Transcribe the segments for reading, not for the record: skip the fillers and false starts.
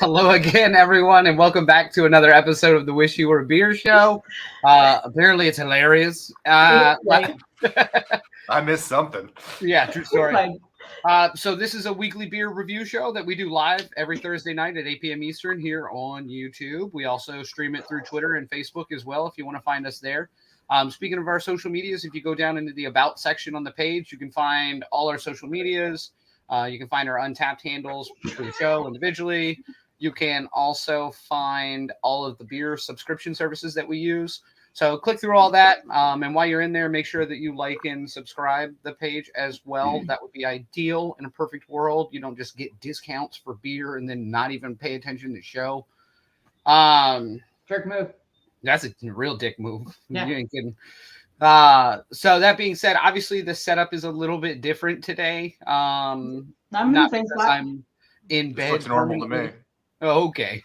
Hello again, everyone, and welcome back to another episode of the Wish You Were a Beer Show. Apparently, it's hilarious. I missed something. Yeah, true story. So this is a weekly beer review show that we do live every Thursday night at 8 p.m. Eastern here on YouTube. We also stream it through Twitter and Facebook as well if you want to find us there. Speaking of our social medias, if you go down into the About section on the page, you can find all our social medias. You can find our Untapped handles for the show individually. You can also find all of the beer subscription services that we use. So click through all that. And while you're in there, make sure that you like and subscribe the page as well. That would be ideal in a perfect world. You don't just get discounts for beer and then not even pay attention to the show. Jerk move. That's a real dick move. Yeah. You ain't kidding. So that being said, obviously the setup is a little bit different today. I'm Not because I'm in bed. Looks normal to me. Oh, okay.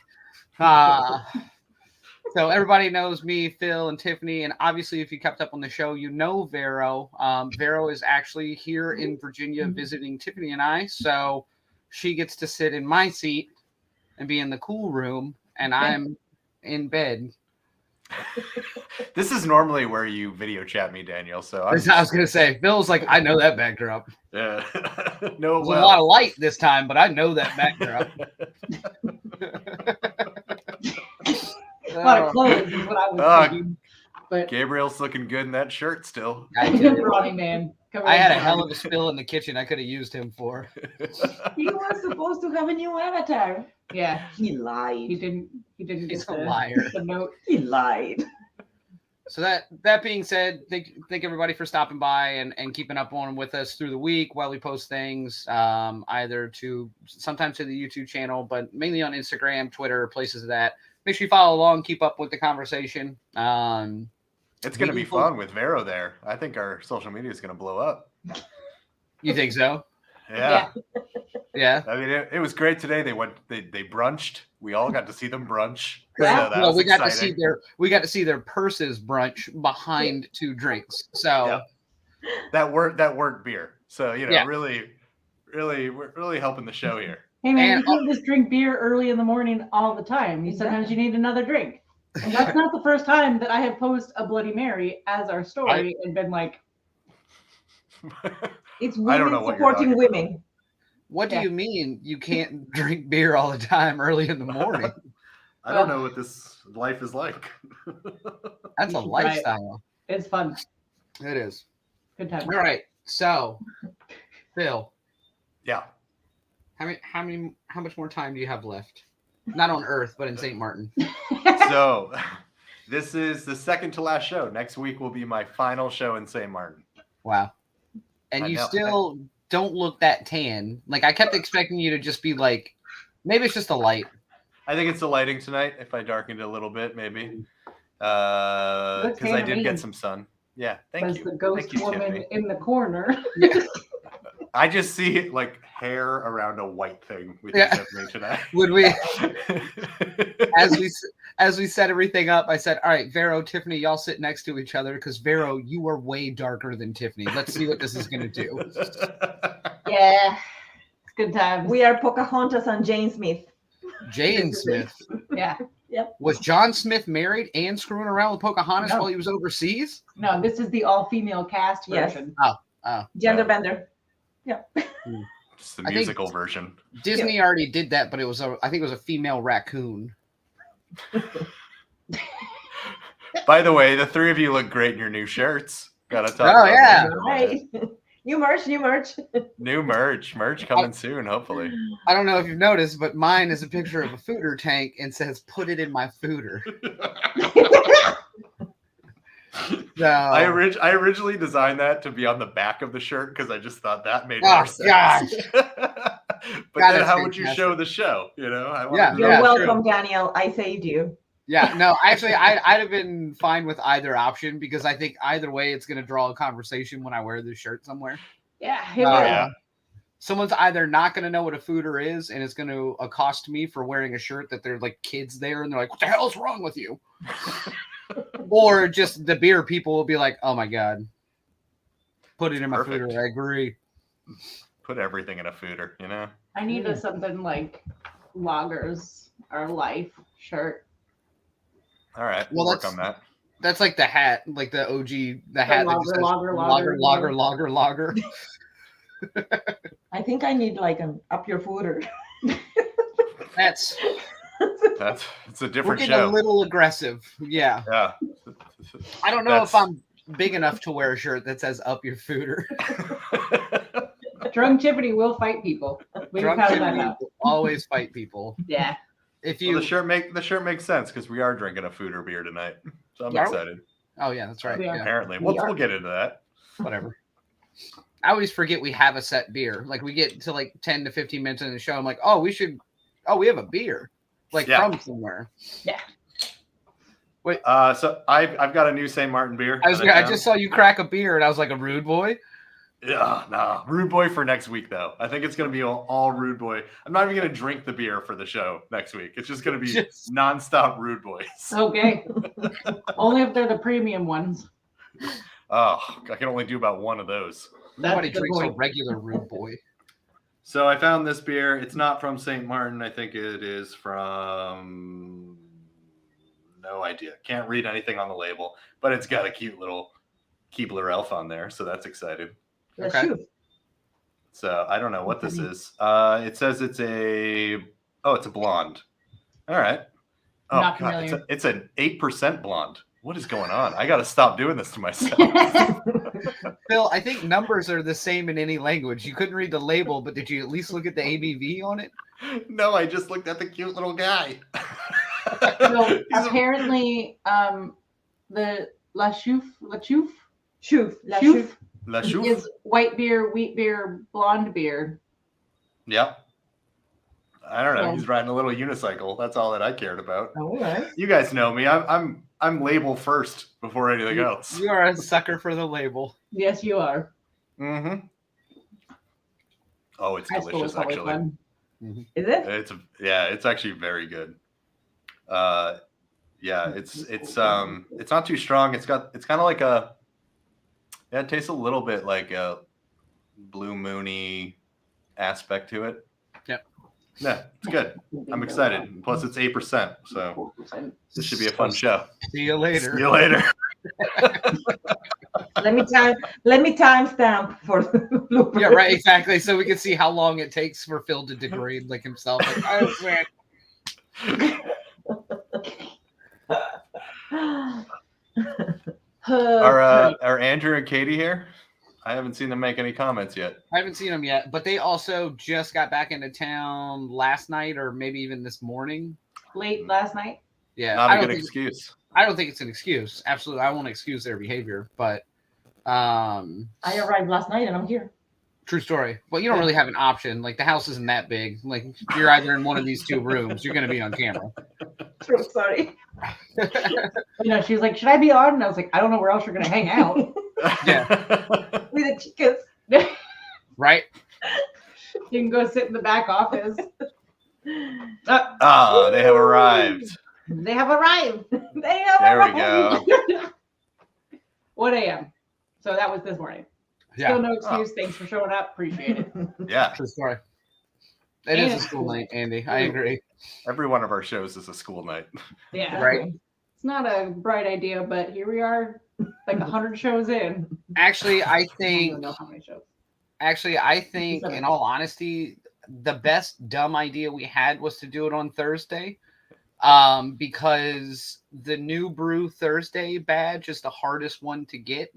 So everybody knows me, Phil, and Tiffany, and obviously if you kept up on the show, you know Vero. Vero is actually here in Virginia visiting Tiffany and I, so she gets to sit in my seat and be in the cool room, and I'm in bed. This is normally where you video chat me, Daniel. So I was going to say, Phil's like, I know that backdrop. Yeah. No, There's a lot of light this time, but I know that backdrop. A lot of clothes is what I was thinking. But Gabriel's looking good in that shirt still. Running man. I had a hell of a spill in the kitchen I could have used him for. He was supposed to have a new avatar. Yeah. He lied. He didn't He's get a liar. the note. He lied. So that being said, thank everybody for stopping by and keeping up on with us through the week while we post things, either sometimes to the YouTube channel, but mainly on Instagram, Twitter, places of that. Make sure you follow along, keep up with the conversation. It's going to be fun with Vero there. I think our social media is going to blow up. You think so? Yeah. Yeah. I mean, it was great today. They brunched. We all got to see them brunch. Yeah. So we got to see their purses brunch behind two drinks. So that worked beer. So Yeah. really, we're really helping the show here. Hey man, you can't just drink beer early in the morning all the time. Sometimes you need another drink. And that's not the first time that I have posted a Bloody Mary as our story and been like, It's I don't women know what you're supporting talking women. what do you mean you can't drink beer all the time early in the morning? I don't know what this life is like. That's a lifestyle. it's fun. It is. Good time. All right. So, Phil, Yeah. how much more time do you have left? Not on Earth, but in St. Martin. So this is the second to last show. Next week will be my final show in St. Martin. Wow. And I you know. still don't look that tan. Like, I kept expecting you to just be like, maybe it's just the light. I think it's the lighting tonight. If I darkened it a little bit, maybe. Because I did get some sun. Yeah, thank As you. the ghost Thank you, woman Tiffany. in the corner. I just see like hair around a white thing with Yeah. Tiffany tonight. When we, as we set everything up, I said, all right, Vero, Tiffany, y'all sit next to each other because Vero, you are way darker than Tiffany. Let's see what this is going to do. Yeah. It's good times. We are Pocahontas and Jane Smith. Jane Smith. Yeah. Was John Smith married and screwing around with Pocahontas No. while he was overseas? No, this is the all-female cast Yes. version. Gender bender. It's the musical version. Disney already did that, but I think it was a female raccoon. By the way, the three of you look great in your new shirts. Gotta talk Oh, about yeah. that. Right. New merch. New merch coming soon, hopefully. I don't know if you've noticed, but mine is a picture of a foudre tank and says, put it in my foudre. So, I originally designed that to be on the back of the shirt because I just thought that made Oh, more sense. gosh. But God, then that's how would you fantastic. show the show? I wanted Yeah. to You're Yeah, welcome, Daniel. I saved you. yeah, no, actually, I'd have been fine with either option because I think either way it's going to draw a conversation when I wear this shirt somewhere. Yeah. Oh, It will. yeah. Someone's either not going to know what a foudre is and it's going to accost me for wearing a shirt that there's like kids there and they're like, what the hell is wrong with you? Or just the beer people will be like, oh my God, put it in my Perfect. foudre. I agree. Put everything in a foodie, I need something like lagers our life shirt. All right, Well, we'll work on that. That's like the hat, like the OG, the hat that just says lager. I think I need like an up your fooder. That's it's a we're different getting show. a little aggressive. Yeah. Yeah. I don't know if I'm big enough to wear a shirt that says "Up Your Fooder." Drunk Tiffany will fight people. We Drunk found that Tiffany out. will always fight people. Yeah. If Well, you the shirt makes sense because we are drinking a food or beer tonight, so I'm Are we? excited. Oh yeah, that's right. Yeah. Yeah. Apparently, We are. we'll get into that. Whatever. I always forget we have a set beer. Like we get to like 10 to 15 minutes in the show. I'm like, oh, we have a beer. Like Yeah. from somewhere. So I've got a new St. Martin beer. I just saw you crack a beer and I was like, a rude boy. Yeah, nah, Rude Boy for next week though. I think it's gonna be all Rude Boy. I'm not even gonna drink the beer for the show next week. It's just gonna be nonstop Rude Boys. Okay. Only if they're the premium ones. Oh, I can only do about one of those. Nobody That's the drinks a point. regular rude boy. So I found this beer. It's not from St. Martin. I think it is from no idea. Can't read anything on the label, but it's got a cute little Keebler elf on there, so that's exciting. Let's Okay. shoot. So I don't know what this is. It says it's a blonde. All right. Oh Not god, familiar. it's an 8% blonde. What is going on? I got to stop doing this to myself. Phil, I think numbers are the same in any language. You couldn't read the label, but did you at least look at the ABV on it? No, I just looked at the cute little guy. So He's a- apparently, the La Chouffe Shoot. La shoot. La Chouffe. is white beer, wheat beer, blonde beer. Yep. I don't know. Yeah. He's riding a little unicycle. That's all that I cared about. All right. You guys know me. I'm label first before anything else. You are a sucker for the label. Yes, you are. Mm-hmm. Oh, it's High school was delicious. always Actually, fun. Is it? it's actually very good. It's not too strong. It's kind of like it tastes a little bit like a Blue Moony aspect to it. Yep. Yeah, it's good. I'm excited. Plus, it's 8%, so this should be a fun show. See you later. See you later. Let me timestamp for the blooper. Yeah, right, exactly. So we can see how long it takes for Phil to degrade like himself. Like, oh, man. Are Andrew and Katie here? I haven't seen them make any comments yet. I haven't seen them yet, but they also just got back into town last night or maybe even this morning. Late last night. Yeah. Not I a don't good think- excuse. I don't think it's an excuse. Absolutely. I won't excuse their behavior, but I arrived last night and I'm here. true story. Well, you don't really have an option. Like the house isn't that big. Like you're either in one of these two rooms, you're going to be on camera. True, sorry. She was like, "Should I be on?" And I was like, "I don't know where else you're gonna hang out." Yeah. With the chickens. Right? You can go sit in the back office. Ah, they have arrived. They have arrived. They have There we arrived. go. 1 a.m. So that was this morning. Yeah. Still no excuse. Thanks for showing up. Appreciate it. Yeah, True story. It is a school night, Andy. I agree. every one of our shows is a school night. Yeah. Right. It's not a bright idea, but here we are, like 100 shows in. Actually, I I don't think even know how many shows. in all honesty, the best dumb idea we had was to do it on Thursday. Because the new Brew Thursday badge is the hardest one to get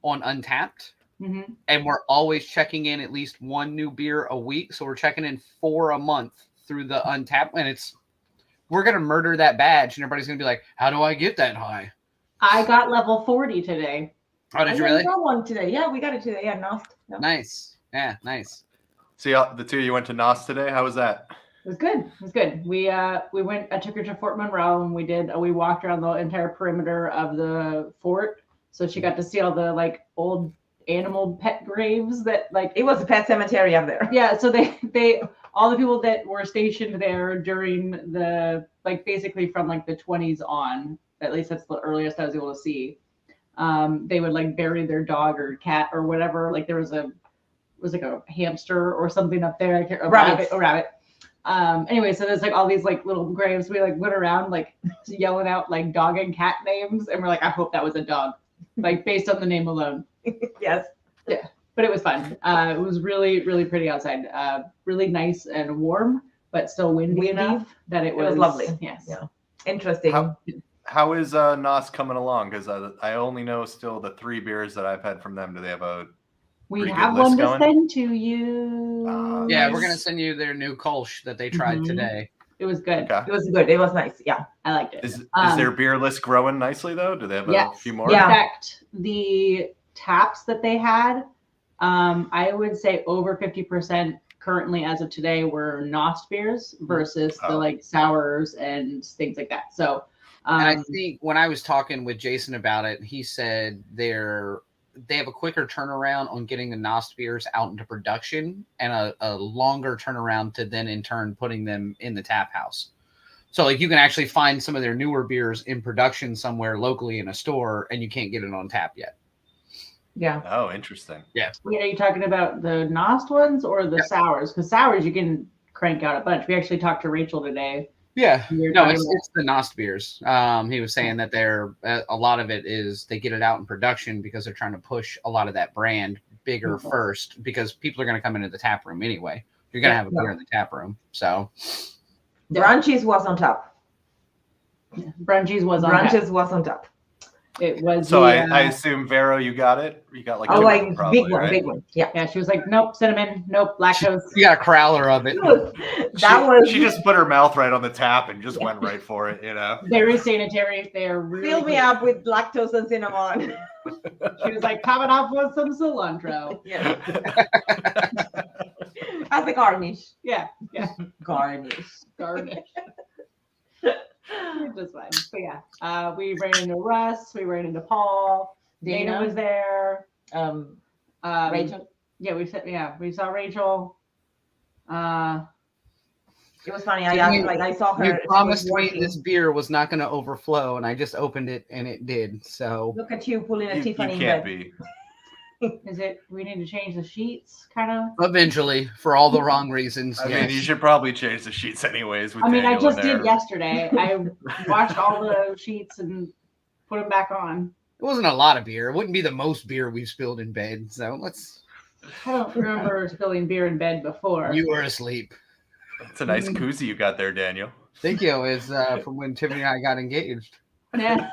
on Untapped. Mm-hmm. And we're always checking in at least one new beer a week. So we're checking in 4 a month through the Untapped. And we're going to murder that badge. And everybody's going to be like, how do I get that high? I got level 40 today. Oh, did you really? We got one today. Yeah, we got it today. Yeah, Nost. Yeah. Nice. Yeah, nice. See, the two of you went to NOS today. How was that? It was good. It was good. We went. I took her to Fort Monroe, and we walked around the entire perimeter of the fort, so she got to see all the like old animal pet graves that like. It was a pet cemetery up there. Yeah, so they all the people that were stationed there during the like basically from like the 20s on. At least that's the earliest I was able to see. They would like bury their dog or cat or whatever. Like there was like a hamster or something up there. A rabbit. Anyway, so there's like all these like little graves. We like went around like yelling out like dog and cat names, and we're like, I hope that was a dog, like based on the name alone. Yes. But it was fun. It was really, really pretty outside. Really nice and warm, but still windy enough that it was lovely. Yes. Yeah. Interesting. How is NOS coming along? Because I only know still the 3 beers that I've had from them. Do they have a We pretty have good list one to going? send to you. Yeah, Nice. we're gonna send you their new Kolsch that they tried Mhm. today. It was good. Okay. It was good. It was nice. Yeah. I liked it. Is their beer list growing nicely though? Do they have a few more? Yeah. In fact, the taps that they had, I would say over 50% currently as of today were NOS beers versus the like sours and things like that. So, And I think when I was talking with Jason about it, he said they have a quicker turnaround on getting the NOS beers out into production and a longer turnaround to then in turn putting them in the tap house. So like you can actually find some of their newer beers in production somewhere locally in a store and you can't get it on tap yet. Yeah. Oh, interesting. Yeah. wait, are you talking about the NOS ones or the sours? Because sours you can crank out a bunch. We actually talked to Rachel today. Yeah. We were No, talking it's the NOS beers. He was saying that a lot of it is they get it out in production because they're trying to push a lot of that brand bigger first because people are going to come into the tap room anyway. You're going to have a beer in the tap room. So Brunchies was on top. Brunchies was on tap. Brunches was on top. It was. So I assume Vero, you got it. You got like Oh, two like of them probably, big one, right? big one. Yeah. Yeah, she was like, nope, cinnamon, nope, lactose. you got a Crowler of it. She just put her mouth right on the tap and just went right for it, you know. Very sanitary. They're really Fill me good. up with lactose and cinnamon. She was like, top it off with some cilantro. Yeah. As a garnish. Yeah, Garnish. garnish. Just fine. But yeah, we ran into Russ. We ran into Paul. Dana was there. Rachel. Yeah, we saw Rachel. It was funny. I saw her. You she promised was me working. this beer was not going to overflow, and I just opened it, and it did. So Look at you pulling a You Tiffany in can't bed. be. Is it? We need to change the sheets, kind of. eventually, for all the wrong reasons. I yes. mean, you should probably change the sheets anyways. With I mean, I Daniel in just did there. yesterday. I washed all the sheets and put them back on. It wasn't a lot of beer. It wouldn't be the most beer we've spilled in bed. So let's. I don't remember spilling beer in bed before. You were asleep. It's a nice koozie you got there, Daniel. Thank you. It's from when Tiffany and I got engaged. Yeah.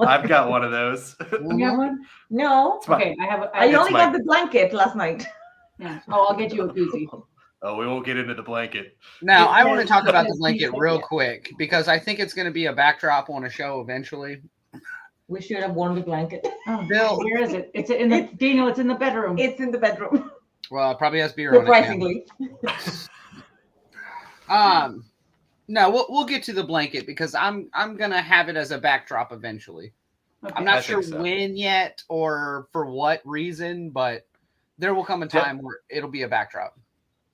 I've got one of those. You have one? No. It's my- Okay, I have. I It's only my- got the blanket last night. Yeah. Oh, I'll get you a koozie. Oh, we won't get into the blanket. Now, I want to Yes, talk about the yes, blanket yes, real yes. quick because I think it's going to be a backdrop on a show eventually. We should have worn the blanket. Oh, Bill. where is it? It's in the Daniel. It's in the bedroom. It's in the bedroom. Well, it probably has beer on it. Surprisingly. Now. No, we'll get to the blanket because I'm gonna have it as a backdrop eventually. Okay. I'm not I sure think so. when yet or for what reason, but there will come a time where it'll be a backdrop.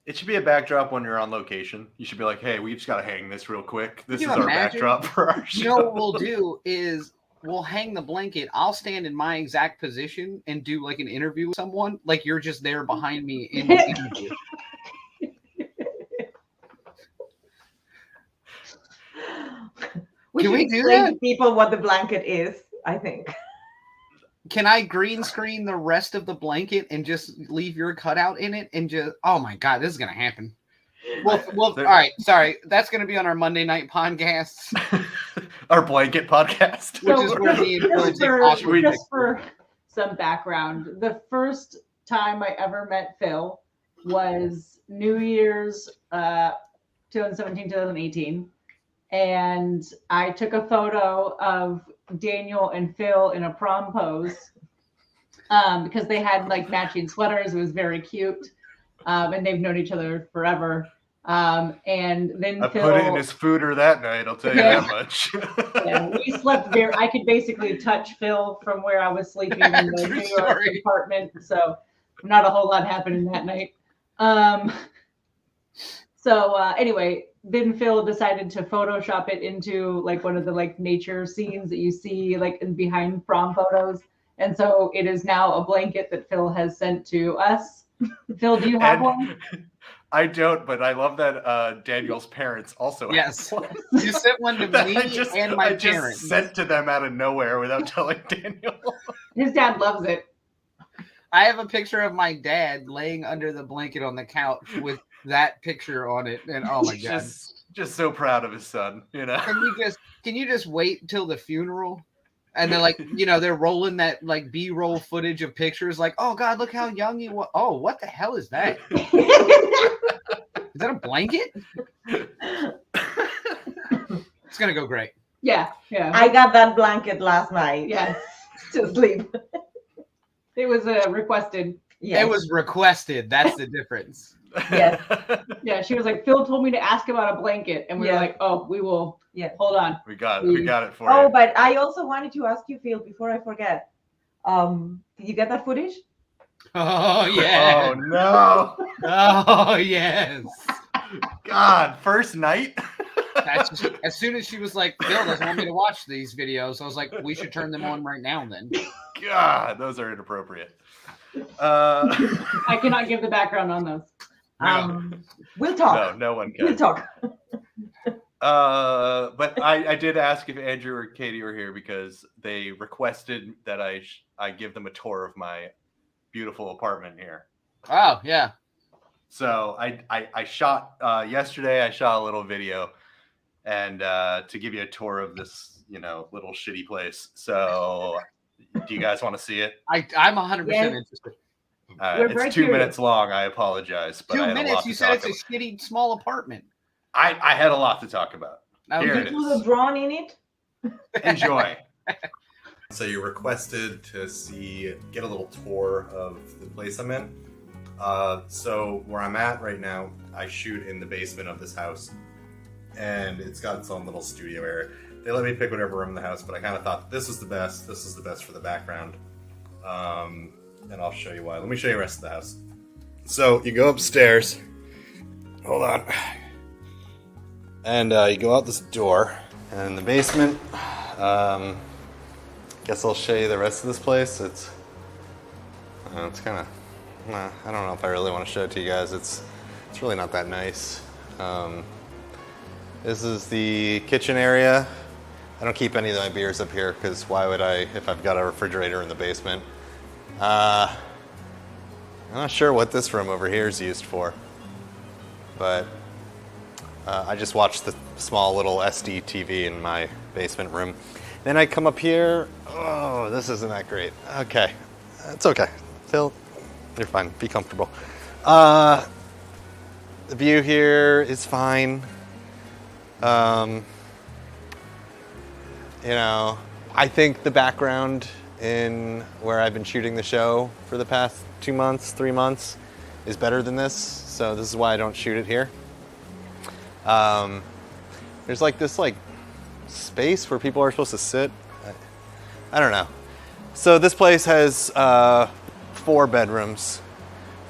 It should be a backdrop when you're on location. You should be like, hey, we just got to hang this real quick. This Can is you our imagine? backdrop for our show. You know what we'll do is we'll hang the blanket. I'll stand in my exact position and do like an interview with someone, like you're just there behind me in the interview. We Can should we do explain that? to people what the blanket is, I think. Can I green screen the rest of the blanket and just leave your cutout in it and just? Oh my god, this is gonna happen. Well, all right, sorry. That's gonna be on our Monday night podcasts, Our blanket podcast. which is where me and Bill take awkward just for some background, the first time I ever met Phil was New Year's 2017, 2018. And I took a photo of Daniel and Phil in a prom pose because they had like matching sweaters. It was very cute. And they've known each other forever. And then I Phil, put it in his foodre that night, I'll tell you Yeah. that much. yeah, we slept very. I could basically touch Phil from where I was sleeping in the True New York story. apartment. So not a whole lot happening that night. So anyway, then Phil decided to Photoshop it into like one of the like nature scenes that you see like in behind prom photos. And so it is now a blanket that Phil has sent to us. Phil, do you have one? I don't, but I love that Daniel's parents also have Yes. one. You sent one to That me and my I just parents. sent to them out of nowhere without telling Daniel. His dad loves it. I have a picture of my dad laying under the blanket on the couch with that picture on it, and oh my god, just so proud of his son, you know. Can you just wait till the funeral? And they're like, they're rolling that like B-roll footage of pictures, like, oh god, look how young you was. Oh, what the hell is that? Is that a blanket? It's gonna go great. Yeah. I got that blanket last night. Yes. To sleep. It was requested. Yes. It was requested. That's the difference. Yes. Yeah, she was like, Phil told me to ask about a blanket, and we were like, oh, we will. Yeah. Hold on. We got it for Oh, you. but I also wanted to ask you, Phil, before I forget. Did you get that footage? Oh yeah. Oh no. Oh yes. God, first night. As soon as she was like, Bill doesn't want me to watch these videos, I was like, we should turn them on right now then. God, those are inappropriate. I cannot give the background on those. We'll talk. No one can. We'll talk. But I did ask if Andrew or Katie were here because they requested that I give them a tour of my beautiful apartment here. Oh yeah. So I shot yesterday. I shot a little video, and to give you a tour of this, little shitty place. So, do you guys want to see it? I'm 100% Yes. interested. We're very It's 2 curious. minutes long. I apologize, but 2 I had a minutes. lot You to said talk it's a about. shitty small apartment. I had a lot to talk about. Here Did it you do is. the drawn in it? Enjoy. So you requested to get a little tour of the place I'm in. So where I'm at right now, I shoot in the basement of this house, and it's got its own little studio area. They let me pick whatever room in the house, but I kind of thought this was the best. This is the best for the background. And I'll show you why. Let me show you the rest of the house. So you go upstairs. Hold on. And you go out this door, and in the basement, guess I'll show you the rest of this place. It's kind of, I don't know if I really want to show it to you guys. It's really not that nice. This is the kitchen area. I don't keep any of my beers up here because why would I if I've got a refrigerator in the basement? I'm not sure what this room over here is used for, but I just watched the small little SD TV in my basement room. Then I come up here. Oh, this isn't that great. Okay, it's okay. Phil, you're fine. Be comfortable. The view here is fine. I think the background in where I've been shooting the show for the past 2 months, 3 months is better than this. So this is why I don't shoot it here. There's this space where people are supposed to sit. I don't know. So this place has 4 bedrooms,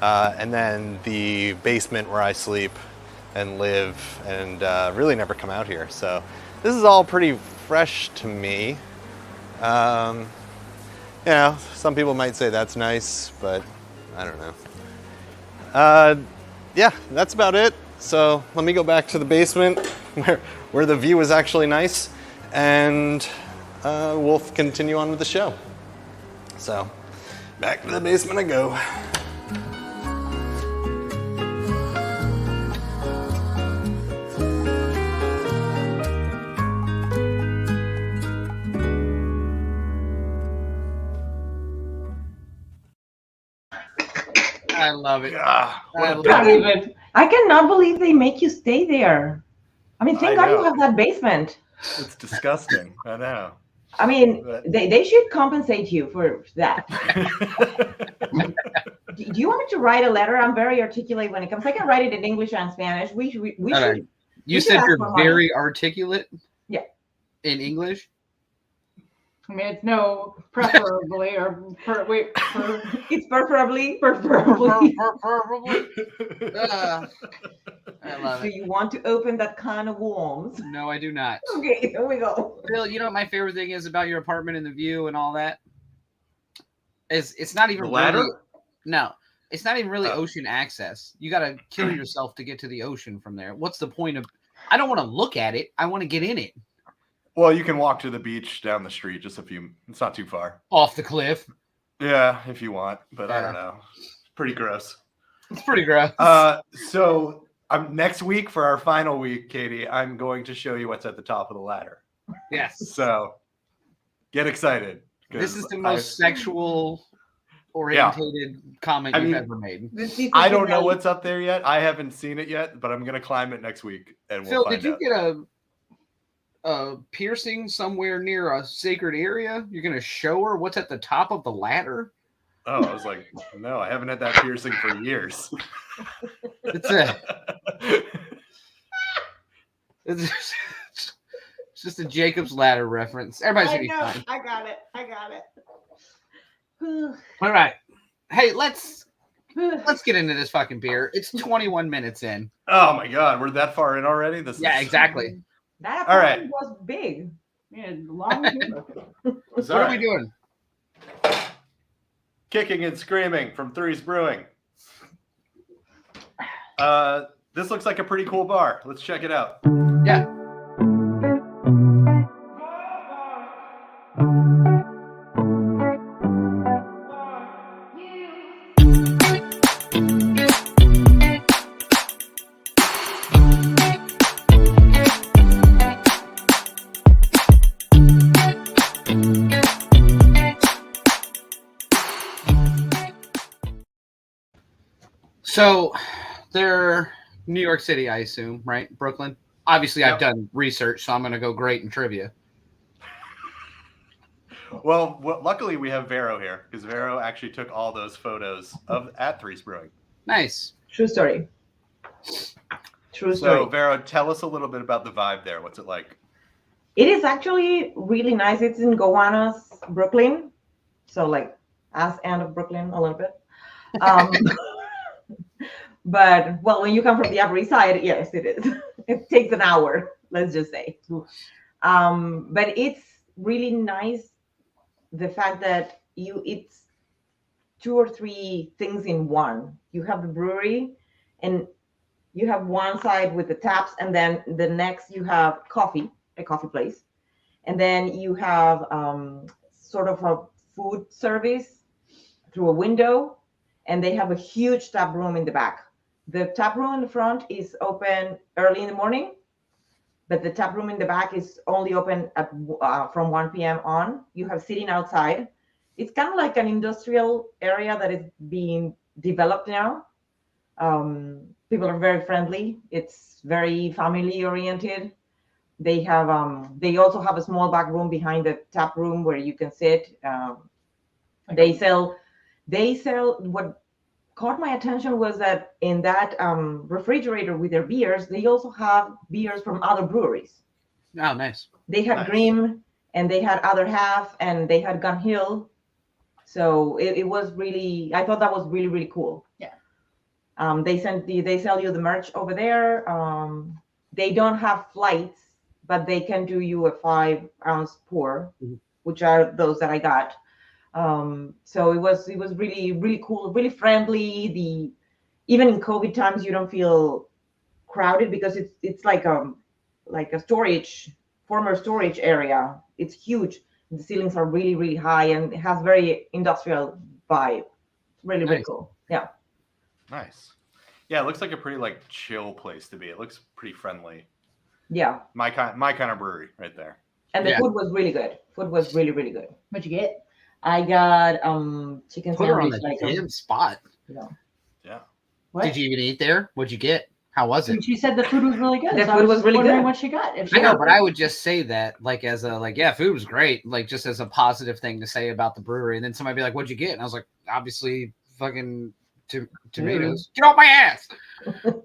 and then the basement where I sleep and live, and really never come out here. So this is all pretty fresh to me. Some people might say that's nice, but I don't know. Yeah, that's about it. So let me go back to the basement where the view is actually nice, and we'll continue on with the show. So back to the basement I go. I love it. I cannot believe they make you stay there. I mean, thank I God you know. have that basement. It's disgusting. I know. I mean, they should compensate you for that. Do you want me to write a letter? I'm very articulate when it comes. I can write it in English and Spanish. We should. You we should said ask you're for money. very articulate? Yeah. In English? I mean, it's no preferably It's preferably. preferably. Preferably. I love Do it. you want to open that can of worms? No, I do not. Okay, here we go. Bill, you know what my favorite thing is about your apartment and the view and all that? It's not even The ladder? really, no. It's not even really Oh. ocean access. You got to kill yourself to get to the ocean from there. What's the point of? I don't want to look at it. I want to get in it. Well, you can walk to the beach down the street. Just a few. It's not too far. Off the cliff. Yeah, if you want, but I Yeah. don't know. It's pretty gross. It's pretty gross. So next week for our final week, Katie, I'm going to show you what's at the top of the ladder. Yes. So get excited. This is the most sexual orientated comment you've ever made. I don't know what's up there yet. I haven't seen it yet, but I'm gonna climb it next week and Phil, we'll find did you out. get a piercing somewhere near a sacred area? You're gonna show her what's at the top of the ladder? Oh, I was like, no, I haven't had that piercing for years. It's just a Jacob's Ladder reference. Everybody's gonna be fine. I got it. All right. Hey, let's get into this fucking beer. It's 21 minutes in. Oh my god, we're that far in already? Yeah, exactly. That All right. was big. Yeah, long window. What are we doing? Kicking and screaming from Threes Brewing. This looks like a pretty cool bar. Let's check it out. Yeah. So they're New York City, I assume, right? Brooklyn. Obviously, I've done research, so I'm going to go great in trivia. Well, luckily we have Vero here because Vero actually took all those photos at Threes Brewing. Nice. True story. True So, story. Vero, tell us a little bit about the vibe there. What's it like? It is actually really nice. It's in Gowanus, Brooklyn. So like ass end of Brooklyn a little bit. But well, when you come from the Upper East Side, yes, it is. It takes an hour, let's just say. But it's really nice. The fact that it's 2 or 3 things in one. You have the brewery and you have one side with the taps, and then the next you have a coffee place. And then you have sort of a food service through a window, and they have a huge tap room in the back. The tap room in the front is open early in the morning, but the tap room in the back is only open at from 1 p.m. on. You have sitting outside. It's kind of like an industrial area that is being developed now. People are very friendly. It's very family oriented. They have they also have a small back room behind the tap room where you can sit. They sell what caught my attention was that in that refrigerator with their beers, they also have beers from other breweries. Oh, nice. They had Grimm, and they had Other Half, and they had Gun Hill. So it was really, I thought that was really, really cool. Yeah. They sell you the merch over there. They don't have flights, but they can do you a 5-ounce pour, which are those that I got. So it was really, really cool, really friendly. Even in COVID times, you don't feel crowded because it's like a former storage area. It's huge. The ceilings are really, really high, and it has very industrial vibe. Really, really cool. Yeah. Nice. Yeah, it looks like a pretty like chill place to be. It looks pretty friendly. Yeah. My kind of brewery right there. And the food was really good. Food was really, really good. What'd you get? I got chicken Put her on sandwich. the damn spot. Yeah. What? Did you even eat there? What'd you get? How was it? And she said the food was really good. The so I food was really wondering good. What she got? If she I know, got- but I would just say that like as a food was great, like just as a positive thing to say about the brewery. And then somebody be like, "What'd you get?" And I was like, "Obviously, fucking tomatoes. Get off my ass!"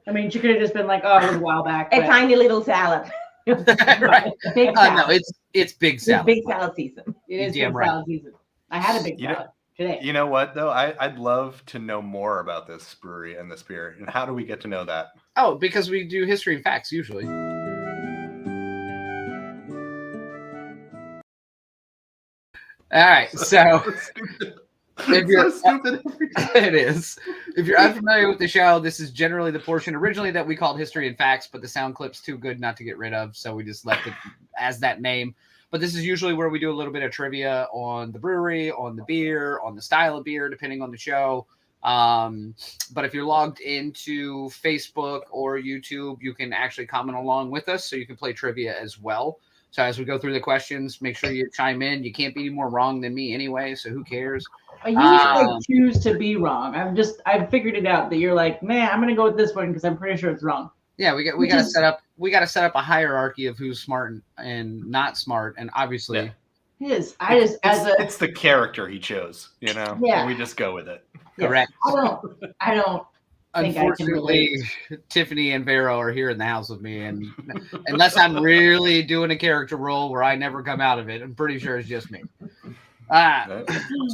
I mean, she could have just been like, "Oh, it was a while back." A but- tiny little salad. Right? Big salad. No, it's big salad. Big salad season. It is damn big right. salad season. I had a big salad today. You know what though? I'd love to know more about this brewery and this beer. And how do we get to know that? Oh, because we do history and facts usually. All right, so If you're, so stupid. it is. If you're unfamiliar with the show, this is generally the portion originally that we called History and Facts, but the sound clip's too good not to get rid of, so we just left it as that name. But this is usually where we do a little bit of trivia on the brewery, on the beer, on the style of beer, depending on the show. But if you're logged into Facebook or YouTube, you can actually comment along with us, so you can play trivia as well. So as we go through the questions, make sure you chime in. You can't be any more wrong than me anyway, so who cares? You like choose to be wrong. I've figured it out that you're like, man, I'm gonna go with this one because I'm pretty sure it's wrong. Yeah, we got to set up a hierarchy of who's smart and not smart, and obviously, it's the character he chose. You know, yeah. And we just go with it. Correct. I don't. Unfortunately, Tiffany and Vero are here in the house with me, and unless I'm really doing a character role where I never come out of it, I'm pretty sure it's just me.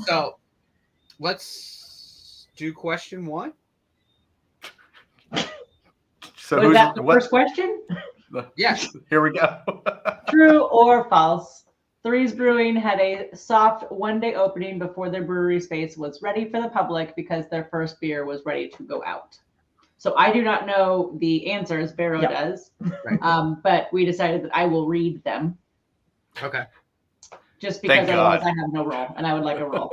So let's do question 1. So was that the first question? Yes. Here we go. True or false? Threes Brewing had a soft one-day opening before their brewery space was ready for the public because their first beer was ready to go out. So I do not know the answers. Vero does. Right. But we decided that I will read them. Okay. Just because otherwise I have no role, and I would like a role.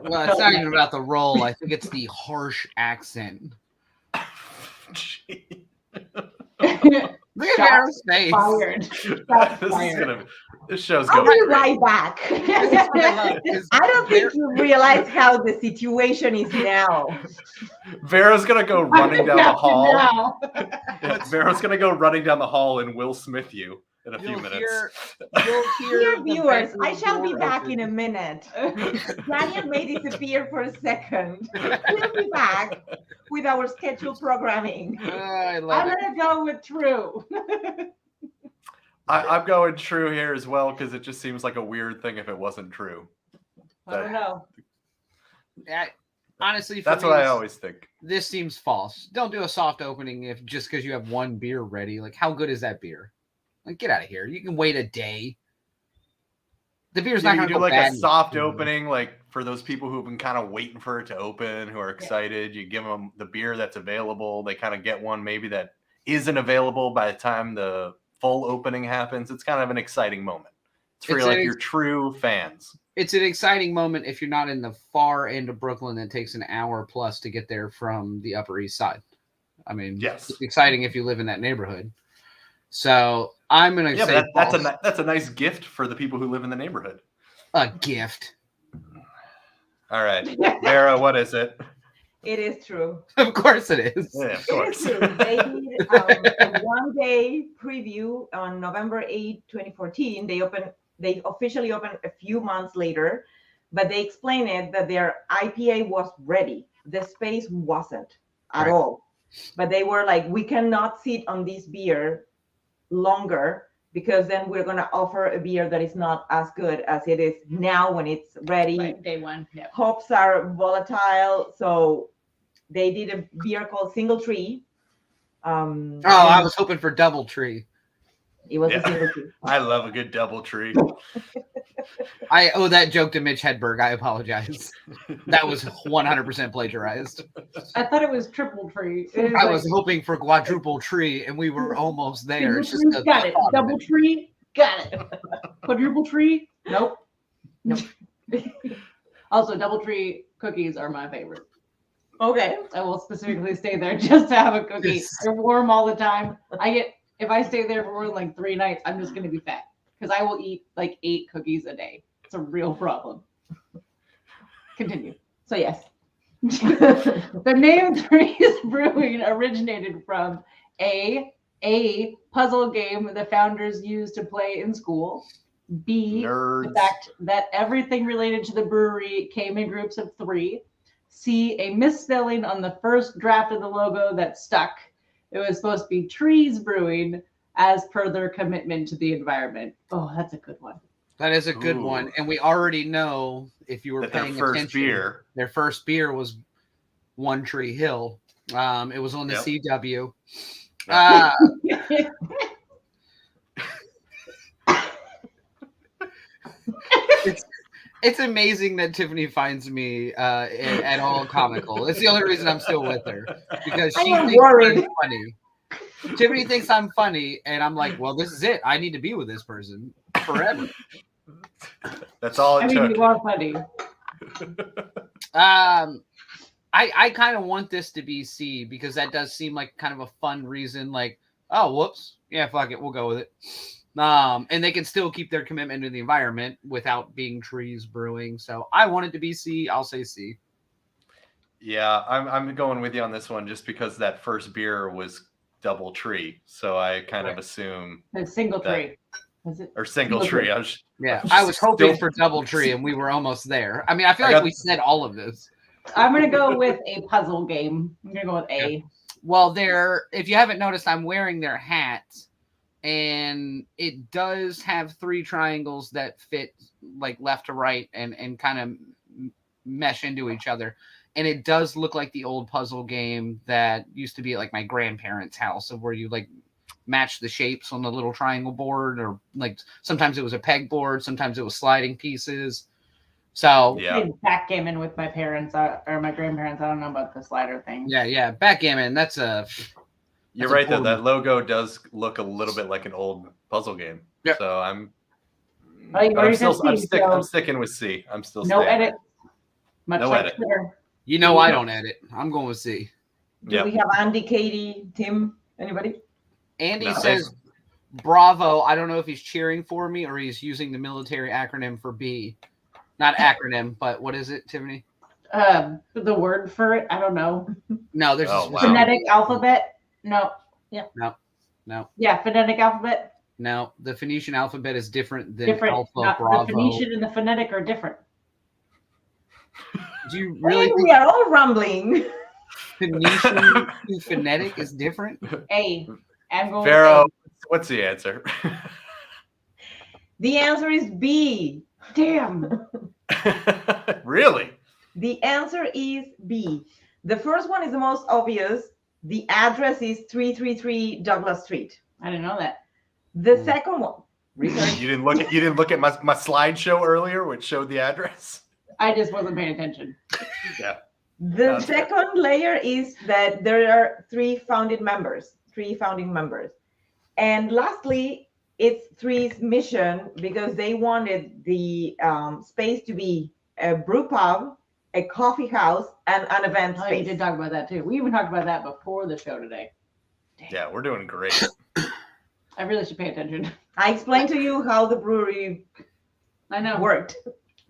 Well, it's not even about the role. I think it's the harsh accent. Look at Vero's face. Fired. This show's I'll going be right back. I don't think you realize how the situation is now. Vera's gonna go running down the hall. Vera's gonna go running down the hall and Will Smith you in a few minutes. You'll hear viewers, I shall be back in a minute. Daniel may disappear for a second. We'll be back with our scheduled programming. I'm gonna go with true. I'm going true here as well because it just seems like a weird thing if it wasn't true. I don't know. Honestly, that's what I always think. This seems false. Don't do a soft opening if just because you have one beer ready. Like, how good is that beer? Like, get out of here. You can wait a day. The beer's not going to go like bad. A soft opening, like for those people who've been kind of waiting for it to open, who are excited. You give them the beer that's available. They kind of get one maybe that isn't available by the time the full opening happens. It's kind of an exciting moment. It's for like your true fans. It's an exciting moment if you're not in the far end of Brooklyn that takes an hour plus to get there from the Upper East Side. I mean, yes, it's exciting if you live in that neighborhood. So I'm going to say that's a nice gift for the people who live in the neighborhood. A gift. All right, Vera, what is it? It is true. Of course it is. Yeah, of course. It is true. They did a one-day preview on November 8, 2014. They officially opened a few months later, but they explained it that their IPA was ready. The space wasn't at all. But they were like, we cannot sit on this beer longer because then we're going to offer a beer that is not as good as it is now when it's ready. Right, day one. Yep. Hops are volatile. So they did a beer called Single Tree. I was hoping for Double Tree. It was a single tree. I love a good double tree. I owe that joke to Mitch Hedberg. I apologize. That was 100% plagiarized. I thought it was triple tree. I was hoping for quadruple tree, and we were almost there. It's just got it. Double tree. Got it. Quadruple tree. Nope. Also, double tree cookies are my favorite. Okay. I will specifically stay there just to have a cookie. They're warm all the time. If I stay there for more than like 3 nights, I'm just going to be fat because I will eat like 8 cookies a day. It's a real problem. Continue. So yes, the name Threes Brewing originated from a puzzle game the founders used to play in school. B, Nerds. The fact that everything related to the brewery came in groups of 3. C, a misspelling on the first draft of the logo that stuck. It was supposed to be Threes Brewing as per their commitment to the environment. Oh, that's a good one. That is a good one. And we already know, if you were paying attention, their first beer was One Tree Hill. It was on the CW. It's amazing that Tiffany finds me at all comical. It's the only reason I'm still with her, because she I am thinks worried. I'm funny. Tiffany thinks I'm funny, and I'm like, well, this is it. I need to be with this person forever. That's all it I mean, took. you are funny. I kind of want this to be C, because that does seem like kind of a fun reason. Like, oh, whoops, yeah, fuck it, we'll go with it. And they can still keep their commitment to the environment without being Threes Brewing. So I want it to be C. I'll say C. Yeah, I'm going with you on this one just because that first beer was double tree, so I kind of assume The single that- tree. Was it? or single Single tree. I was hoping for double tree, and we were almost there. I mean, I feel like we said all of this. I'm gonna go with a puzzle game. I'm gonna go with A. Well, if you haven't noticed, I'm wearing their hats, and it does have 3 triangles that fit like left to right and kind of mesh into each other. And it does look like the old puzzle game that used to be at like my grandparents' house, of where you like match the shapes on the little triangle board, or like sometimes it was a pegboard, sometimes it was sliding pieces. So Yeah, Played backgammon with my parents or my grandparents. I don't know about the slider thing. yeah, backgammon. That's a. you're That's right though. important. That logo does look a little bit like an old puzzle game. Yep. So I'm sticking with C. I'm still no staying edit. Much No like edit. Twitter. You know, I don't edit. I'm going with C. Do Yep. we have Andy, Katie, Tim, anybody? Andy No. says, "Bravo." I don't know if he's cheering for me or he's using the military acronym for B. Not acronym, but what is it, Tiffany? The word for it, I don't know. No, there's Oh, a wow. specific- Phonetic alphabet? No. No. Yeah, phonetic alphabet. No, the Phoenician alphabet is different than Different. Alpha Not, Bravo. the Phoenician and the phonetic are different. Do you really And think we are all rambling. Phoenician to phonetic is different? A. I'm going Pharaoh, with what's the answer? The answer is B. A. Damn. Really? The answer is B. The first one is the most obvious. The address is 333 Douglas Street. I didn't know that. The second one, research. You didn't look at my slideshow earlier, which showed the address. I just wasn't paying attention. Yeah. The That's second layer is that there are 3 founding members. And lastly, it's Three's mission, because they wanted the space to be a brew pub, a coffee house, and an event Oh, you space. did talk about that too. We even talked about that before the show today. Yeah, we're doing great. I really should pay attention. I explained to you how the brewery I know. worked.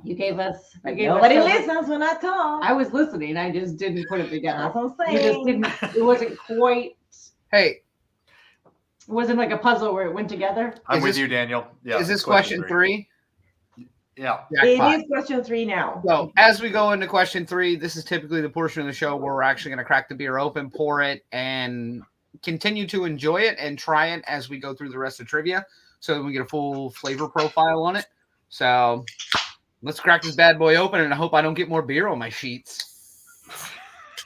You gave us. You But gave nobody us listens when I talk. I was listening. I just didn't put it together. That's what I'm You just saying. didn't. It wasn't quite. Hey, It wasn't like a puzzle where it went together. I'm Is with this- you, Daniel. Yeah. is this it's question 3? Yeah. It Jackpot. is question 3 now. So as we go into question 3, this is typically the portion of the show where we're actually going to crack the beer open, pour it, and continue to enjoy it and try it as we go through the rest of trivia, so that we get a full flavor profile on it. So let's crack this bad boy open, and I hope I don't get more beer on my sheets.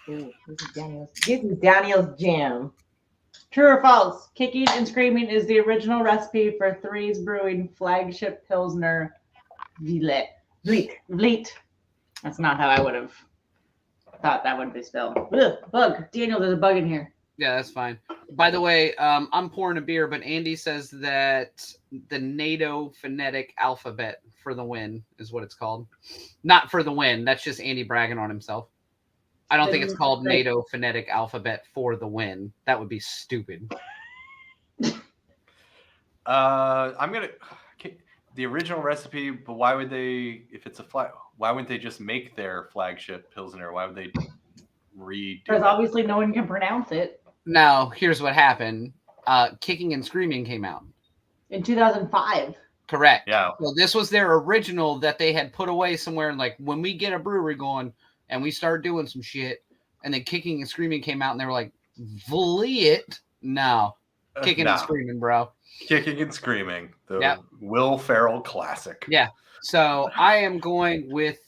Ooh, this is Daniel's jam. True or false? Kicking and Screaming is the original recipe for Threes Brewing flagship Pilsner Vliet. That's not how I would have thought that would be spelled. Ugh, bug. Daniel, there's a bug in here. Yeah, that's fine. By the way, I'm pouring a beer, but Andy says that the NATO phonetic alphabet for the win is what it's called. Not for the win. That's just Andy bragging on himself. I don't think it's called NATO phonetic alphabet for the win. That would be stupid. I'm gonna the original recipe, but why would they? If it's a flag, why wouldn't they just make their flagship Pilsner? Why would they redo? Because that? obviously no one can pronounce it. Now, here's what happened. Kicking and Screaming came out. In 2005. Correct. Yeah. So this was their original that they had put away somewhere. And like when we get a brewery going and we start doing some shit, and then Kicking and Screaming came out, and they were like, "Vliet? No, Kicking No. and Screaming, bro." Kicking and Screaming, the Yep. Will Ferrell classic. Yeah. So I am going with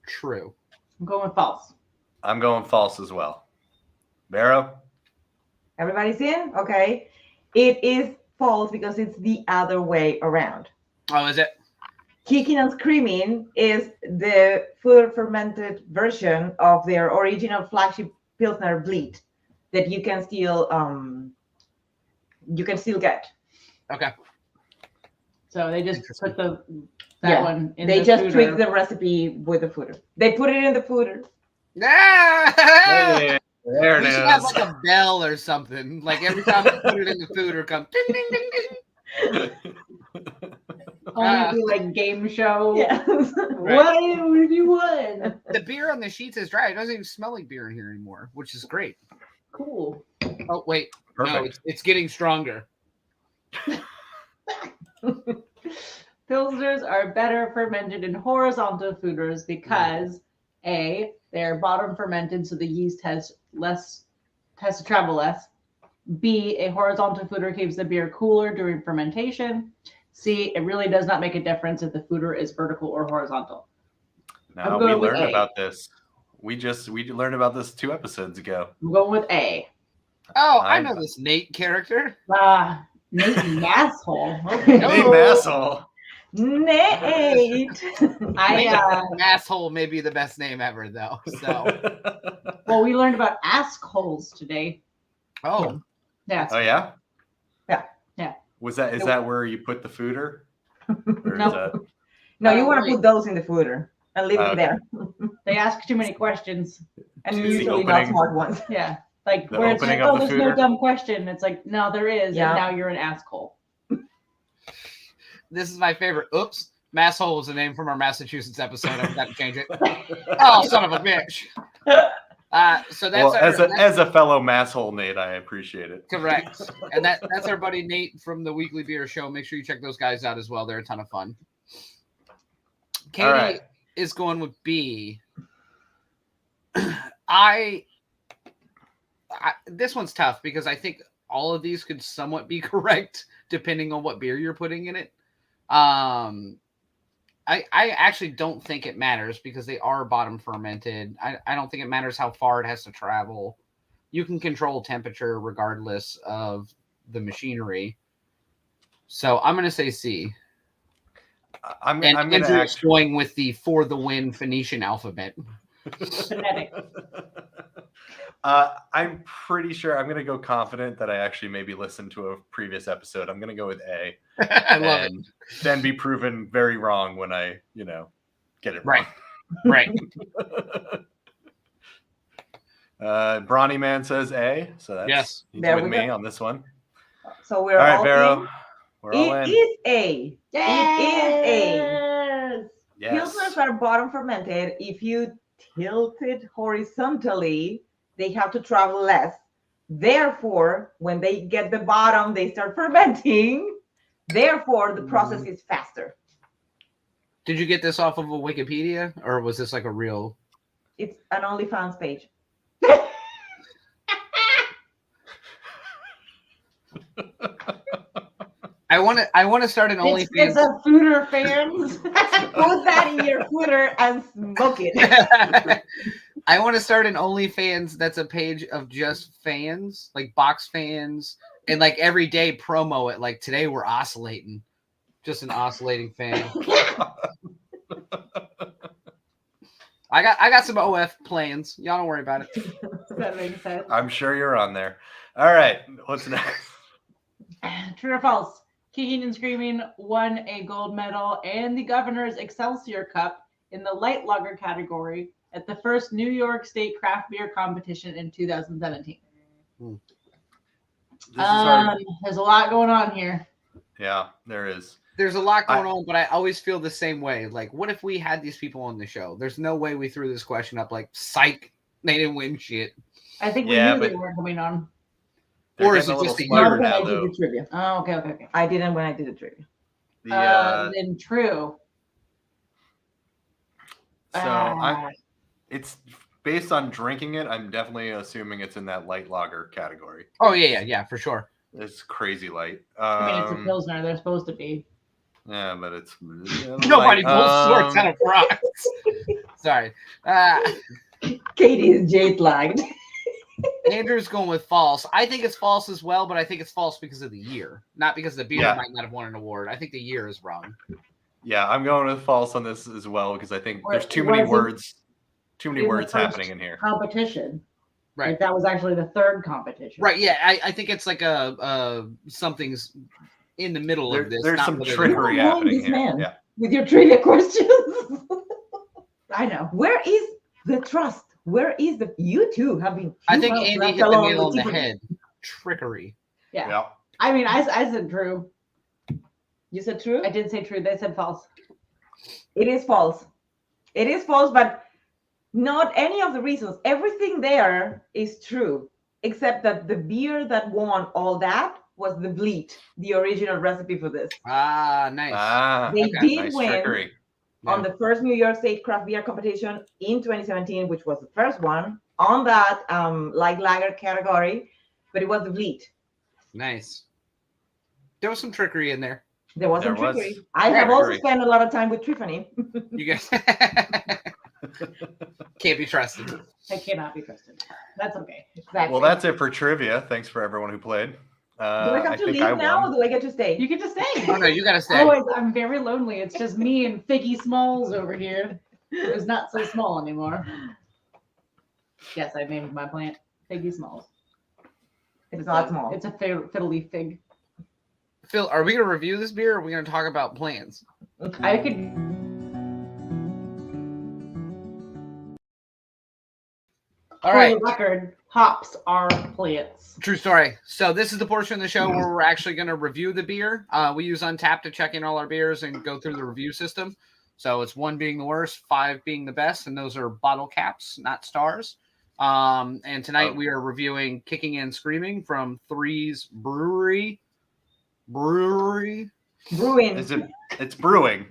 true. I'm going with false. I'm going false as well. Barrow? Everybody's in? Okay. It is false because it's the other way around. Oh, is it? Kicking and Screaming is the foudre-fermented version of their original flagship pilsner bleed that you can still get. Okay. So they just put that Yeah, one in They the just foeder. tweak the recipe with the foudre. They put it in the foudre. Ah! Hey, there it We should have is. like a bell or something. Like every time we put it in the food or come ding ding ding ding. Only do like game show. Yeah. What have you won? The beer on the sheets is dry. It doesn't even smell like beer in here anymore, which is great. Cool. Oh wait, no, Perfect. it's getting stronger. Pilsners are better fermented in horizontal foeders because A, they're bottom fermented, so the yeast has to travel less. B, a horizontal foeder keeps the beer cooler during fermentation. C, it really does not make a difference if the foeder is vertical or horizontal. No, I'm we going with learned A. about this. We learned about this 2 episodes ago. I'm going with A. Oh, I know this Nate character. Nate asshole. Okay. Name asshole. Nate. Asshole may be the best name ever, though. So, Well, we learned about assholes today. oh, Yeah. Oh yeah. Yeah. Is that where you put the foeder? Or Nope. is that... No, you want to put those in the foudre and leave them Okay. there. They ask too many questions. And The usually not opening. smart ones. Yeah. Like The where it's like, opening of oh, the there's no foeder? dumb question. It's like, no, there is. Yeah. And now you're an asshole. this is my favorite. Oops. Masshole was the name from our Massachusetts episode. I forgot to change it. Oh, son of a bitch. So that's well, as a fellow masshole, Nate, I appreciate it. correct. And that's our buddy Nate from the Weekly Beer Show. Make sure you check those guys out as well. They're a ton of fun. Katie right. is going with B. This one's tough because I think all of these could somewhat be correct depending on what beer you're putting in it. I actually don't think it matters because they are bottom fermented. I don't think it matters how far it has to travel. You can control temperature regardless of the machinery. So I'm going to say C. I'm And going Andrew's to going with the for the win Phoenician alphabet. Phonetic. I'm pretty sure I'm going to go confident that I actually maybe listened to a previous episode. I'm going to go with A. I love it. and then be proven very wrong when I, get it Right. Right. wrong. Brawny Man says A, so that's Yes. he's There with we me go. on this one. So we're All right, all Vero, in. we're all It in. is A. Yes. Yes. Pilsners are bottom fermented. If you tilt it horizontally, they have to travel less. Therefore, when they get the bottom, they start fermenting. Therefore, the process is faster. Did you get this off of a Wikipedia or was this like a real? It's an OnlyFans page. I want to start an It's OnlyFans. a foeder fans. Put that in your footer and smoke it. I want to start an OnlyFans that's a page of just fans, like box fans, and like every day promo it. Like today we're oscillating, just an oscillating fan. I got some OF plans. Y'all don't worry about it. That makes sense. I'm sure you're on there. All right, what's next? True or false? Kicking and Screaming won a gold medal and the Governor's Excelsior Cup in the light lager category at the first New York State craft beer competition in 2017. This is hard. There's a lot going on here. Yeah, there is. There's a lot going on, but I always feel the same way. Like, what if we had these people on the show? There's no way we threw this question up like, psych, they didn't win shit. I think we Yeah, knew they but- weren't coming on. They're Or is getting it little just a smarter year? now, I did though. the trivia. Oh, okay. I didn't when I did the trivia. Then true. It's based on drinking it. I'm definitely assuming it's in that light lager category. Oh yeah, for sure. It's crazy light. I mean, it's a Pilsner. They're supposed to be. Yeah, but it's Nobody pulls swords out of rocks. Sorry. Katie is jet lagged. Andrew's going with false. I think it's false as well, but I think it's false because of the year, not because the beer Yeah. might not have won an award. I think the year is wrong. Yeah, I'm going with false on this as well because I think there's too It many wasn't words. Too many in the words first happening in here. competition. Right. Like that was actually the third competition. Right. Yeah. I think it's like a something's in the middle of this. There's not some whether trickery Annoying happening this here. man Yeah. with your trivia questions. I know. Where is the trust? Where is the? You two have been. I think months Andy left hit the alone nail with on the Tiffany. head. Trickery. Yeah. Yeah. I mean, I said true. You said true. I did say true. They said false. It is false. It is false, but not any of the reasons. Everything there is true, except that the beer that won all that was the Vliet, the original recipe for this. Ah, nice. They okay. did Nice win trickery. on the first New York State Craft Beer Competition in 2017, which was the first one on that light lager category, but it was the Vliet. Nice. There was some trickery in there. There was some There was trickery. I have also trickery. spent a lot of time with Tiffany. You guys can't be trusted. I cannot be trusted. That's okay. Exactly. Well, that's it for trivia. Thanks for everyone who played. Do I have to think leave I now, won. or do I get to stay? You can just stay. Oh no, you gotta stay. Oh, I'm very lonely. It's just me and Figgy Smalls over here. Who's not so small anymore. Yes, I named my plant Figgy Smalls. It's not small. It's a fiddly fig. Phil, are we gonna review this beer or are we gonna talk about plans? I could. All right. For the record, hops are plants. True story. So this is the portion of the show where we're actually going to review the beer. We use Untappd to check in all our beers and go through the review system. So it's 1 being the worst, 5 being the best, and those are bottle caps, not stars. And tonight we are reviewing Kicking and Screaming from Threes Brewing. Brewing. It's brewing.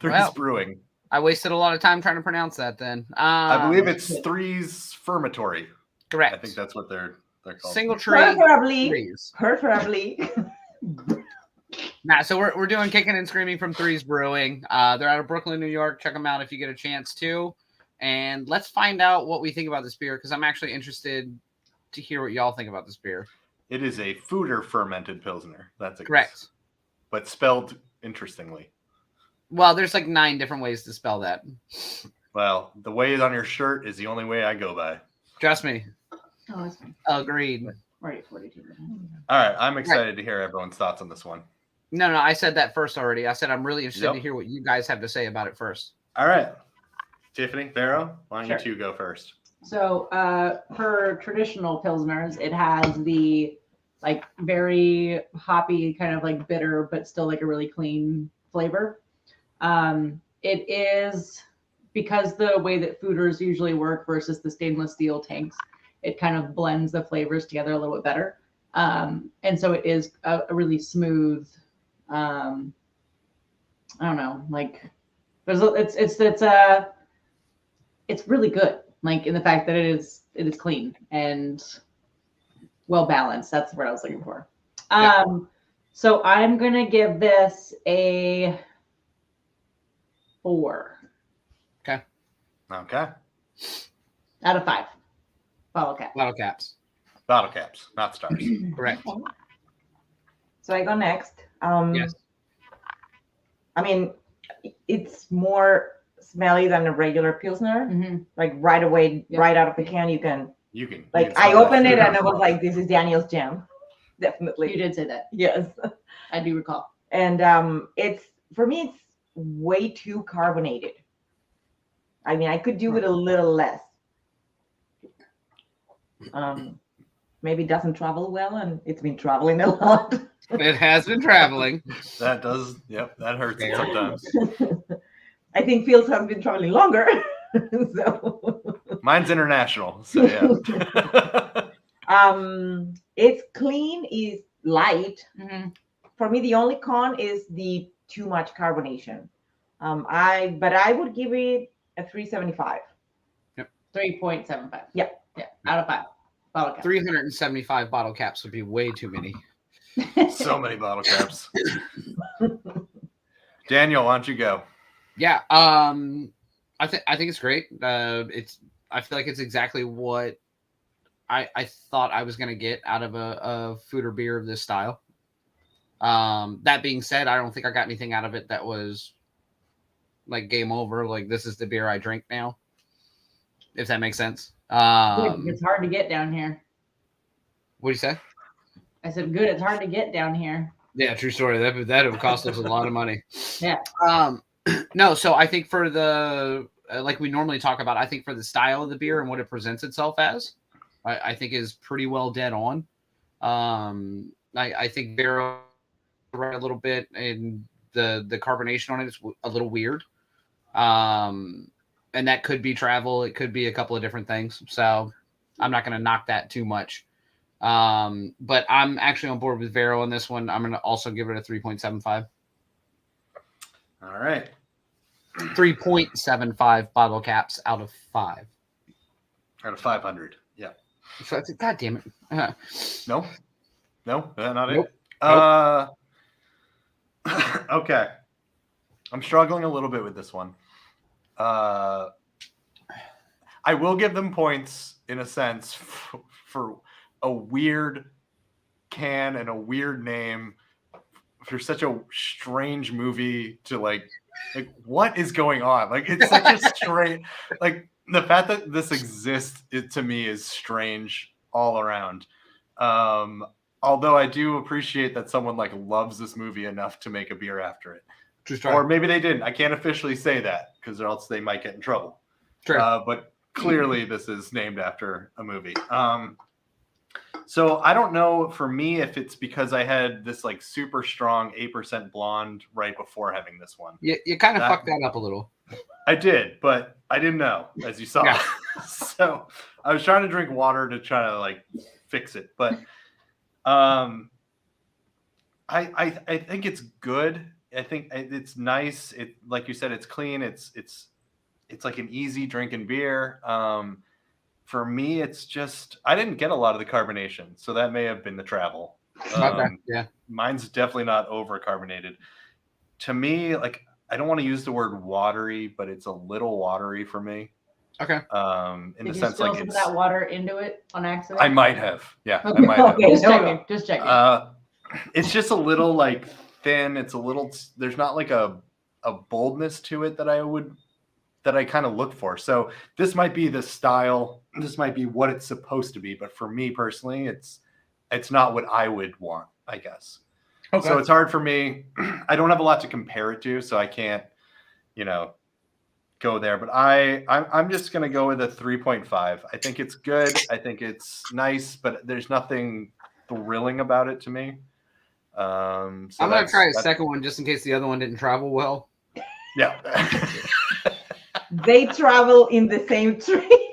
Threes Well, Brewing. I wasted a lot of time trying to pronounce that then. I believe it's Threes Fermentory. Correct. I think that's what they're called. Single tree. Preferably. Threes. Nah, so we're doing Kicking and Screaming from Threes Brewing. They're out of Brooklyn, New York. Check them out if you get a chance to. And let's find out what we think about this beer because I'm actually interested to hear what y'all think about this beer. It is a foudre-fermented pilsner. That's Correct. But spelled interestingly. Well, there's like 9 different ways to spell that. Well, the way on your shirt is the only way I go by. Trust me. Oh, that's fine. Agreed. Right, 42. All right, I'm excited to hear everyone's thoughts on this one. No, I said that first already. I said I'm really interested Yep. to hear what you guys have to say about it first. All right, Tiffany, Vero, why don't Sure. you two go first? So, for traditional pilsners, it has the like very hoppy, kind of like bitter, but still like a really clean flavor. It is because the way that fooders usually work versus the stainless steel tanks, it kind of blends the flavors together a little bit better. And so it is a really smooth. I don't know, like it's really good. Like in the fact that it is clean and well balanced. That's what I was looking for. So I'm gonna give this a 4. Okay. Out of 5. Bottle cap. Bottle caps. Bottle caps, not stars. Correct. So I go next. Yes. I mean, it's more smelly than a regular pilsner. Mm-hmm. Like right away, Yep. right out of the can, you can. You can. Like I opened it and I was like, "This is Daniel's jam." You Definitely. did say that. Yes. I do recall. And it's for me, it's way too carbonated. I mean, I could do with a little less. Maybe it doesn't travel well, and it's been traveling a lot. It has been traveling. That does. Yep, that hurts Fair. sometimes. I think Phil's has been traveling longer. So Mine's international, so yeah. it's clean, is light. Mm-hmm. For me, the only con is the too much carbonation. But I would give it a 3.75. 3.75. Yeah. Yeah. Out of 5. Bottle cap. 375 bottle caps would be way too many. So many bottle caps. Daniel, why don't you go? Yeah. I think it's great. I feel like it's exactly what I thought I was going to get out of a food or beer of this style. That being said, I don't think I got anything out of it that was like game over. Like this is the beer I drink now. If that makes sense. Good, it's hard to get down here. What do you say? I said, good. It's hard to get down here. Yeah, true story. That would cost us a lot of money. Yeah. No, so I think for the like we normally talk about, I think for the style of the beer and what it presents itself as, I think is pretty well dead on. I think Vero right a little bit, and the carbonation on it is a little weird. And that could be travel. It could be a couple of different things. So I'm not going to knock that too much. But I'm actually on board with Vero on this one. I'm going to also give it a 3.75. All right. 3.75 bottle caps out of 5. Out of 500. Yeah. So that's God damn it. No, not Nope. it. Okay. I'm struggling a little bit with this one. I will give them points in a sense for a weird can and a weird name for such a strange movie to like what is going on? Like it's such a strange, like the fact that this exists, it to me is strange all around. Although I do appreciate that someone like loves this movie enough to make a beer after it. Or maybe they didn't. I can't officially say that because or else they might get in trouble. True. But clearly this is named after a movie. So I don't know for me if it's because I had this like super strong 8% blonde right before having this one. You kind of fucked that up a little. I did, but I didn't know, as you saw. Yeah. So I was trying to drink water to try to like fix it. But I think it's good. I think it's nice. It like you said, it's clean. It's like an easy drinking beer. For me, it's just I didn't get a lot of the carbonation, so that may have been the travel. Okay. Yeah. Mine's definitely not over carbonated. To me, like I don't want to use the word watery, but it's a little watery for me. Okay. In Did the you sense spill like some it's of that water into it on accident? I might have. Yeah, I Okay. might have. Just checking. Just checking. It's just a little like thin. It's a little. There's not like a boldness to it that I kind of look for. So this might be the style. This might be what it's supposed to be. But for me personally, it's not what I would want, I guess. Okay. So it's hard for me. I don't have a lot to compare it to, so I can't, go there. But I'm just gonna go with a 3.5. I think it's good. I think it's nice, but there's nothing thrilling about it to me. So I'm gonna try a second one just in case the other one didn't travel well. Yeah. They travel in the same tree.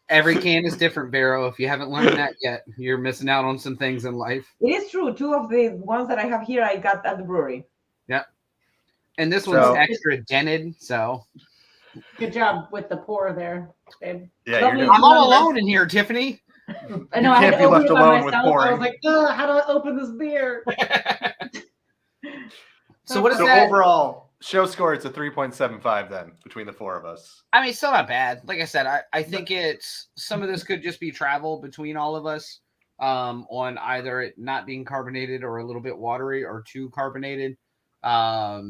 Every can is different, Vero. If you haven't learned that yet, you're missing out on some things in life. It is true. 2 of the ones that I have here, I got at the brewery. Yeah. And this one's extra dented, so. Good job with the pour there, babe. Yeah, you're doing I'm all alone in here, Tiffany. I know I had can't to be open left it by alone with myself. I pouring. was like, ugh, how do I open this beer? So what is So that? overall show score, it's a 3.75 then between the 4 of us. I mean, still not bad. Like I said, I think it's some of this could just be travel between all of us on either it not being carbonated or a little bit watery or too carbonated. I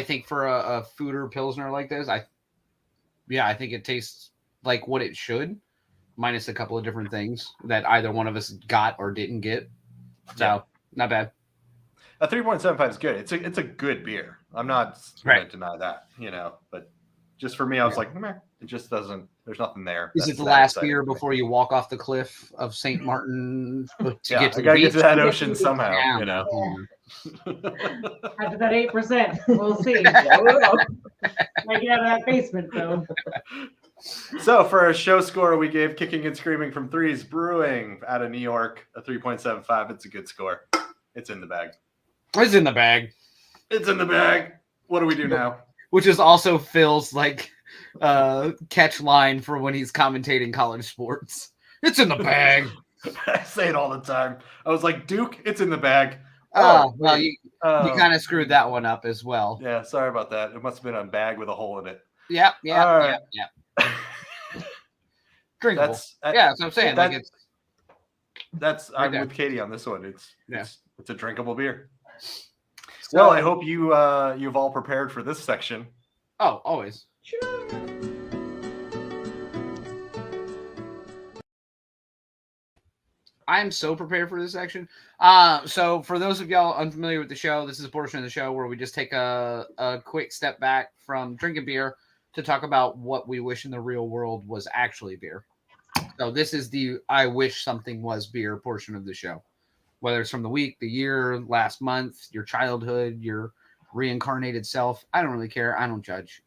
think for a foudre pilsner like this, I think it tastes like what it should, minus a couple of different things that either one of us got or didn't get. So not bad. A 3.75 is good. It's a good beer. I'm not going to deny that, but just for me, I was like, meh, it just doesn't, there's nothing there. Is it the last beer before you walk off the cliff of St. Martin to get to the gotta beach? get to that ocean somehow, Yeah. After that 8%, we'll see. I get out of that basement, though. So for a show score, we gave Kicking and Screaming from Threes Brewing out of New York a 3.75. It's a good score. It's in the bag. It's in the bag. It's in the bag. What do we do now? Which is also Phil's catch line for when he's commentating college sports. It's in the bag. I say it all the time. I was like, Duke, it's in the bag. Well, you kind of screwed that one up as well. Yeah, sorry about that. It must have been a bag with a hole in it. Yeah. Right. Drinkable. That's what I'm saying. I'm with Katie on this one. It's a drinkable beer. Well, I hope you've all prepared for this section. Oh, always. Sure. I'm so prepared for this section. So for those of y'all unfamiliar with the show, this is a portion of the show where we just take a quick step back from drinking beer to talk about what we wish in the real world was actually beer. So this is the I wish something was beer portion of the show. Whether it's from the week, the year, last month, your childhood, your reincarnated self. I don't really care. I don't judge.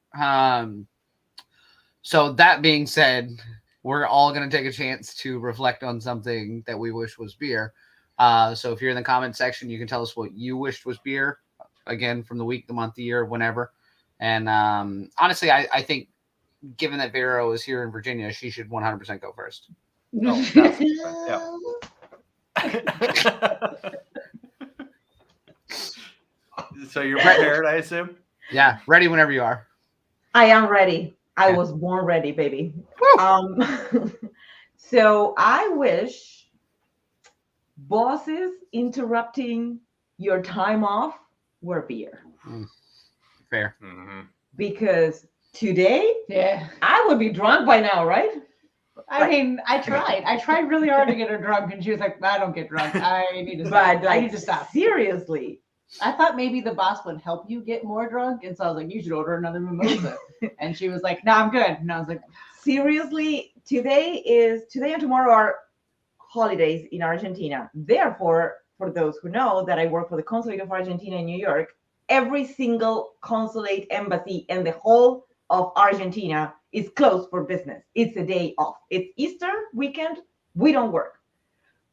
So that being said, we're all going to take a chance to reflect on something that we wish was beer. So if you're in the comment section, you can tell us what you wished was beer. Again, from the week, the month, the year, whenever. And honestly, I think given that Vero is here in Virginia, she should 100% go first. Oh, that's yeah. So you're prepared, I assume? Yeah, ready whenever you are. I am ready. I Yeah. was born ready, baby. Woo! So I wish bosses interrupting your time off were beer. Fair. Mm-hmm. Because today Yeah. I would be drunk by now, right? I mean, I tried really hard to get her drunk, and she was like, "I don't get drunk. I need to stop. But I need to stop." seriously. I thought maybe the boss would help you get more drunk, and so I was like, "You should order another mimosa." And she was like, "No, I'm good." And I was like, Seriously, today and tomorrow are holidays in Argentina. Therefore, for those who know that I work for the Consulate of Argentina in New York, every single consulate embassy in the whole of Argentina is closed for business. It's a day off. It's Easter weekend. We don't work.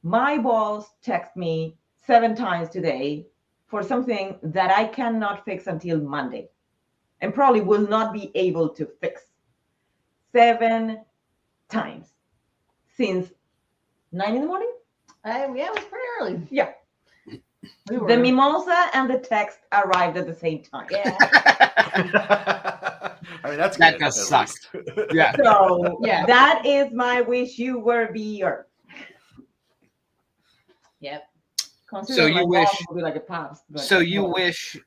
My boss texted me 7 times today for something that I cannot fix until Monday and probably will not be able to fix. 7 times since 9 in the morning. yeah, it was pretty early. Yeah. We were, The mimosa and the text arrived at the same time. yeah. I mean, that's That good, does at suck. least. Yeah. So Yeah. that is my wish you were beer. Yep. Considering you my boss wish- would be like a past. but- So you wish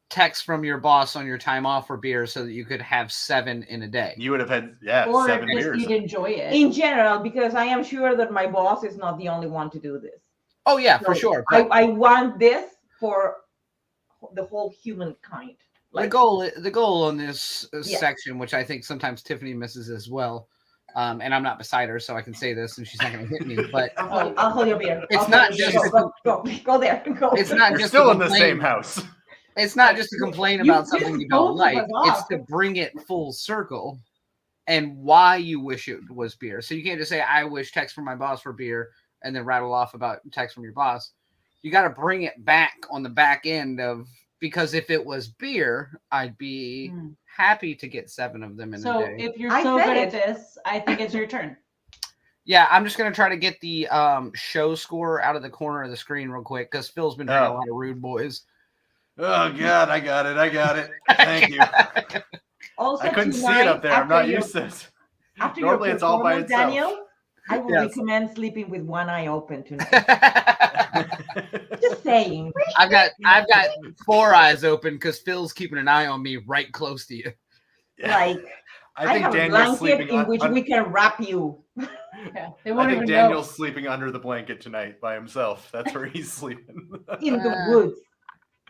text from your boss on your time off for beer so that you could have 7 in a day. You would have had, Or 7 just beers. you'd enjoy it. in general, because I am sure that my boss is not the only one to do this. Oh yeah, for So sure. But I want this for the whole humankind. the goal on this Yeah. section, which I think sometimes Tiffany misses as well, and I'm not beside her, so I can say this, and she's not going to hit me. But I'll hold your beer. It's I'll not hold your just- beer. go there. Go. it's not You're just still to in the complain- same house. It's not just to complain You about pissed something you both don't of like. us It's off. to bring it full circle and why you wish it was beer. So you can't just say, I wish text from my boss for beer and then rattle off about text from your boss. You got to bring it back on the back end of, because if it was beer, I'd be happy to get 7 of them in So a day. if you're I so said good it. at this, I think it's your turn. Yeah, I'm just going to try to get the show score out of the corner of the screen real quick because Phil's been drinking a lot of Rude Boys. Oh, God, I got it. Thank you. Also, I couldn't see tonight, it up there. I'm after not your- used to it. After Normally your it's all by performance, itself. Daniel, I will Yes. recommend sleeping with one eye open tonight. I've Just saying. got 4 eyes open because Phil's keeping an eye on me right close to you. Yeah. Like I think have a Daniel's blanket sleeping in which on we can wrap you. Yeah, they I won't think even Daniel's sleeping under the blanket tonight by himself. That's where he's sleeping. In the Uh, woods.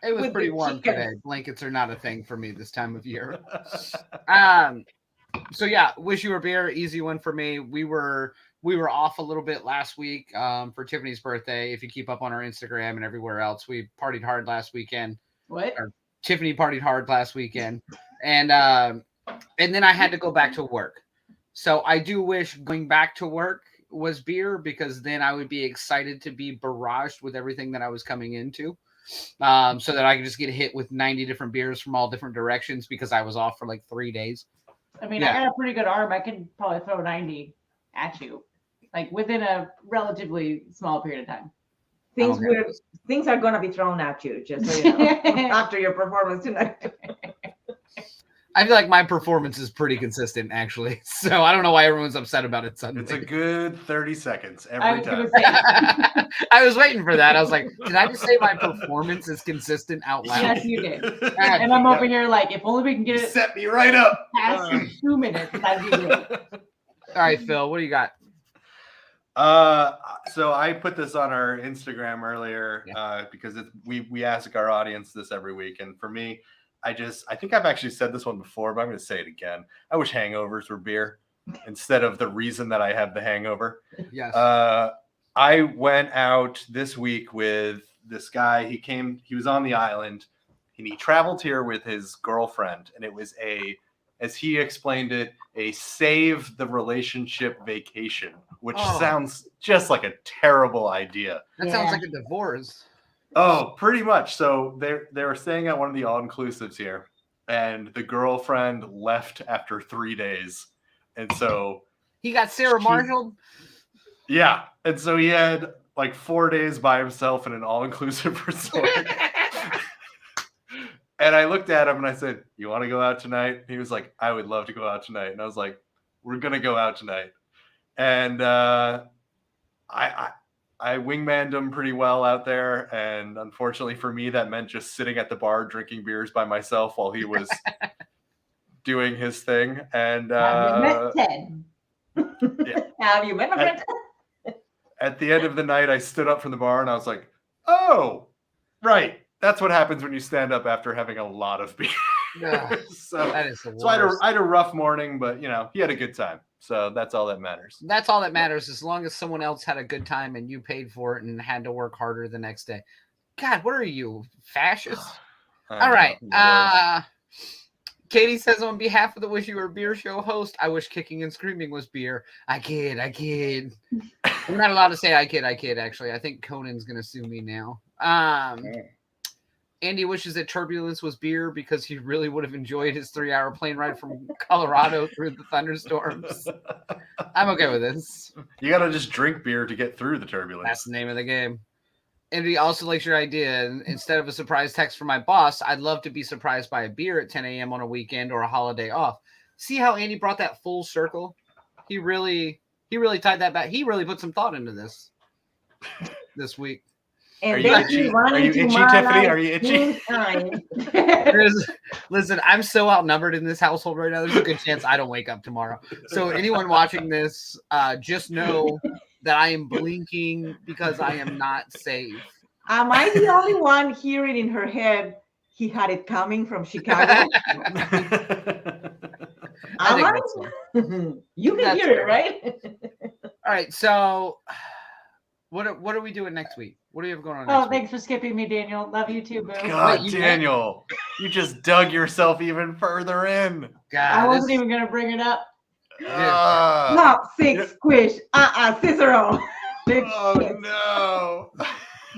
It was With pretty the warm chickens. today. Blankets are not a thing for me this time of year. So yeah, wish you were beer. Easy one for me. We were off a little bit last week for Tiffany's birthday. If you keep up on our Instagram and everywhere else, we partied hard last weekend. What? Tiffany partied hard last weekend, and then I had to go back to work. So I do wish going back to work was beer because then I would be excited to be barraged with everything that I was coming into. So that I could just get hit with 90 different beers from all different directions because I was off for like 3 days. I mean, Yeah. I got a pretty good arm. I can probably throw 90 at you, like within a relatively small period of time. Things Okay. weird. Things are gonna be thrown at you, just so you know, after your performance tonight. I feel like my performance is pretty consistent, actually. So I don't know why everyone's upset about it suddenly. It's a good 30 seconds I every was time. gonna say, I was waiting for that. I was like, did I just say my performance is consistent out loud? yes, you did. And I'm over here like, if only we can You get it set me right up. past 2 minutes, that'd be great. All right, Phil, what do you got? So I put this on our Instagram earlier because we ask our audience this every week, and for me, I think I've actually said this one before, but I'm going to say it again. I wish hangovers were beer instead of the reason that I have the hangover. Yes. I went out this week with this guy. He was on the island, and he traveled here with his girlfriend, and it was as he explained it, a save the relationship vacation, which sounds just like a terrible idea. That sounds like a divorce. Oh, pretty much. So they were staying at one of the all-inclusives here, and the girlfriend left after 3 days. And so he got Sarah Marshall. Yeah. And so he had like 4 days by himself in an all-inclusive resort. And I looked at him and I said, "You want to go out tonight?" And he was like, "I would love to go out tonight." And I was like, "We're going to go out tonight." And I wingmanned him pretty well out there. And unfortunately for me, that meant just sitting at the bar drinking beers by myself while he was doing his thing. And Have you met Ted? Yeah. Have you met my friend? At the end of the night, I stood up from the bar and I was like, "Oh, right. That's what happens when you stand up after having a lot of beer." Yeah, so that is the worst. So I had a rough morning, but he had a good time. So that's all that matters. That's all that matters, as long as someone else had a good time and you paid for it and had to work harder the next day. God, what are you, fascist? All right. Katie says, on behalf of the Wish You Were a Beer show host, I wish Kicking and Screaming was beer. I kid. I'm not allowed to say I kid, actually. I think Conan's going to sue me now. Andy wishes that Turbulence was beer because he really would have enjoyed his 3-hour plane ride from Colorado through the thunderstorms. I'm okay with this. You got to just drink beer to get through the turbulence. That's the name of the game. Andy also likes your idea. Instead of a surprise text from my boss, I'd love to be surprised by a beer at 10 a.m. on a weekend or a holiday off. See how Andy brought that full circle? He really tied that back. He really put some thought into this week. And are you itchy, Tiffany? Are you itchy? Listen, I'm so outnumbered in this household right now. There's a good chance I don't wake up tomorrow. So anyone watching this, just know that I am blinking because I am not safe. Am I the only one hearing in her head, he had it coming from Chicago? You can hear it, right? All right, so what are we doing next week? What do you have going on next week? Thanks for skipping me, Daniel. Love you too, boo. God, Daniel, you just dug yourself even further in. God, I wasn't even going to bring it up. Top 6 squish. Cicero. Oh, no.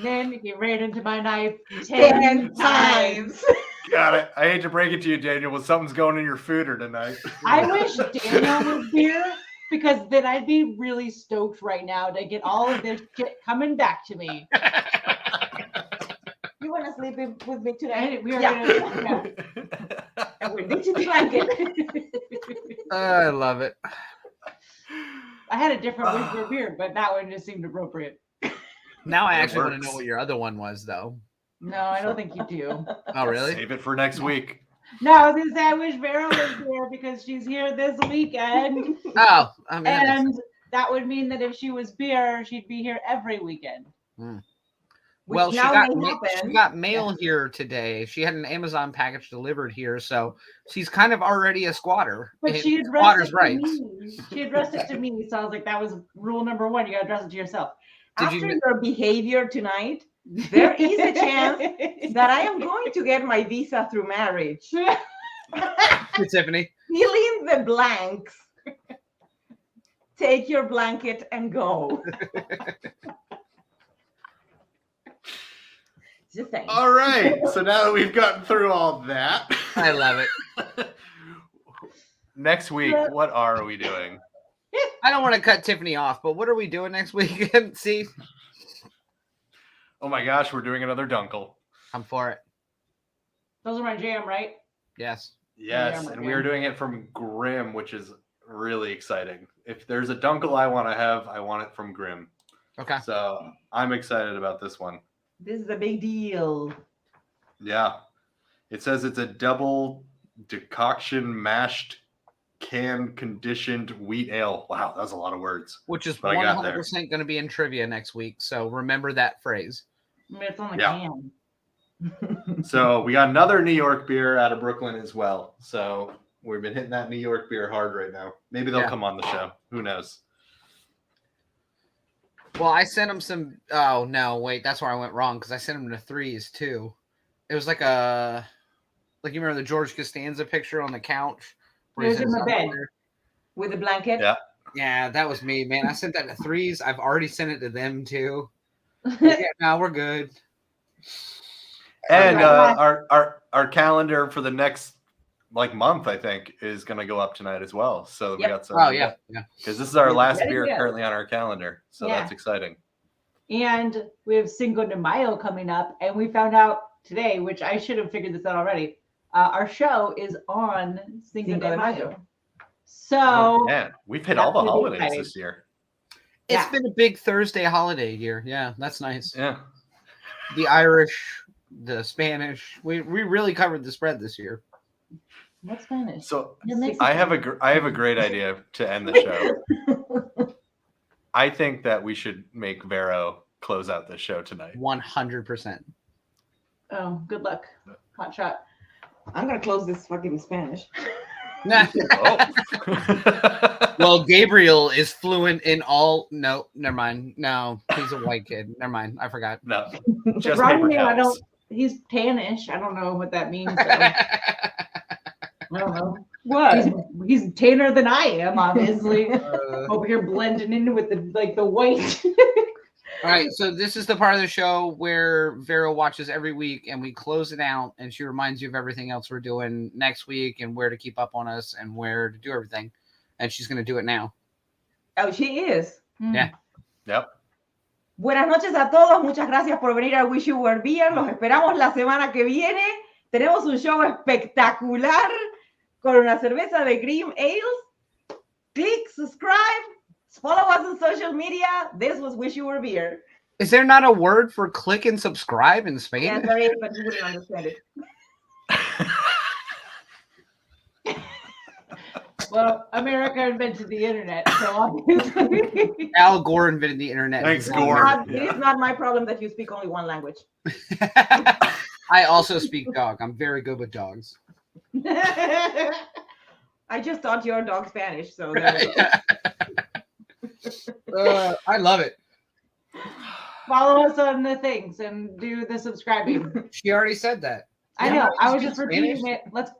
Then he ran into my knife 10 times. Got it. I hate to break it to you, Daniel, but something's going in your foeder tonight. I wish Daniel was here, because then I'd be really stoked right now to get all of this shit coming back to me. You want to sleep with me tonight? We are gonna. And we're ditching the blanket. I love it. I had a different wish for a beer, but that one just seemed appropriate. Now I actually want to know what your other one was, though. No, I don't think you do. Oh, really? Save it for next week. No, I was going to say I wish Vera was here because she's here this weekend. Oh, I mean, and that would mean that if she was beer, she'd be here every weekend. Well, she got mail here today. She had an Amazon package delivered here, so she's kind of already a squatter. But she addressed it to me. She addressed it to me, so I was like, that was rule number 1. You got to address it to yourself. After your behavior tonight, there is a chance that I am going to get my visa through marriage. Hey, Tiffany. Fill in the blanks. Take your blanket and go. Just saying. All right. So now that we've gotten through all that, I love it. Next week, what are we doing? I don't want to cut Tiffany off, but what are we doing next week? See? Oh my gosh, we're doing another Dunkel. I'm for it. Those are my jam, right? Yes. Yes, and we are doing it from Grimm, which is really exciting. If there's a dunkel I want to have, I want it from Grimm. Okay. So I'm excited about this one. This is a big deal. Yeah. It says it's a double decoction mashed can conditioned wheat ale. Wow, that's a lot of words. Which is But I got 100% going to be in trivia next week. So remember that phrase. It's on the Yeah. can. So we got another New York beer out of Brooklyn as well. So we've been hitting that New York beer hard right now. Maybe they'll come on the show. Who knows? Well, I sent him some. Oh, no, wait. That's where I went wrong because I sent him to Threes too. It was like you remember the George Costanza picture on the couch? It was in the bed. With a blanket? Yeah. Yeah, that was me, man. I sent that to Threes. I've already sent it to them too. Yeah, now we're good. And our calendar for the next month, I think, is going to go up tonight as well. So we got some. Oh yeah. Because this is our last Very beer good. currently on our calendar, so that's exciting. And we have Cinco de Mayo coming up, and we found out today, which I should have figured this out already. Our show is on Cinco de Mayo. So man, we've hit all the holidays this year. It's been a big Thursday holiday year. Yeah, that's nice. Yeah. The Irish, the Spanish. We really covered the spread this year. What's Spanish? So I have a great idea to end the show. I think that we should make Vero close out this show tonight. 100%. Oh, good luck. Hot shot. I'm going to close this fucking Spanish. Well, Gabriel is fluent in all. No, never mind. No, he's a white kid. Never mind. I forgot. No, just paper towels. He's tannish. I don't know what that means. So. I don't know. What? He's tanner than I am, obviously. Over here blending in with the white. All right, so this is the part of the show where Vero watches every week, and we close it out, and she reminds you of everything else we're doing next week and where to keep up on us and where to do everything. And she's going to do it now. Oh, she is. Yeah. Yep. Buenas noches a todos. Muchas gracias por venir a Wish You Were Beer. Los esperamos la semana que viene. Tenemos un show espectacular con una cerveza de Grimm Ales. Click, subscribe. Follow us on social media. This was Wish You Were Beer. Is there not a word for click and subscribe in Spain? Yeah, there is, but you wouldn't understand it. Well, America invented the internet, so obviously. Al Gore invented the internet. Thanks, Gore. It is not my problem that you speak only one language. I also speak dog. I'm very good with dogs. I just taught your dog Spanish, so there we go. I love it. Follow us on the things and do the subscribing. She already said that. I know. I was just repeating it. Let's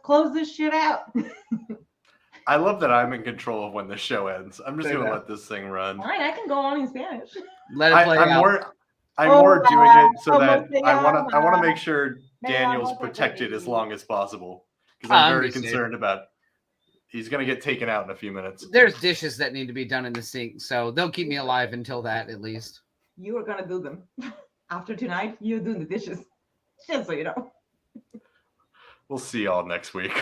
close this shit out. I love that I'm in control of when the show ends. I'm just going to let this thing run. All right, I can go on in Spanish. Let it play out. I'm more doing it so that I want to make sure Daniel's protected as long as possible because I'm very concerned about he's going to get taken out in a few minutes. There's dishes that need to be done in the sink, so they'll keep me alive until that at least. You are going to do them. After tonight, you're doing the dishes. Just so you know. We'll see y'all next week.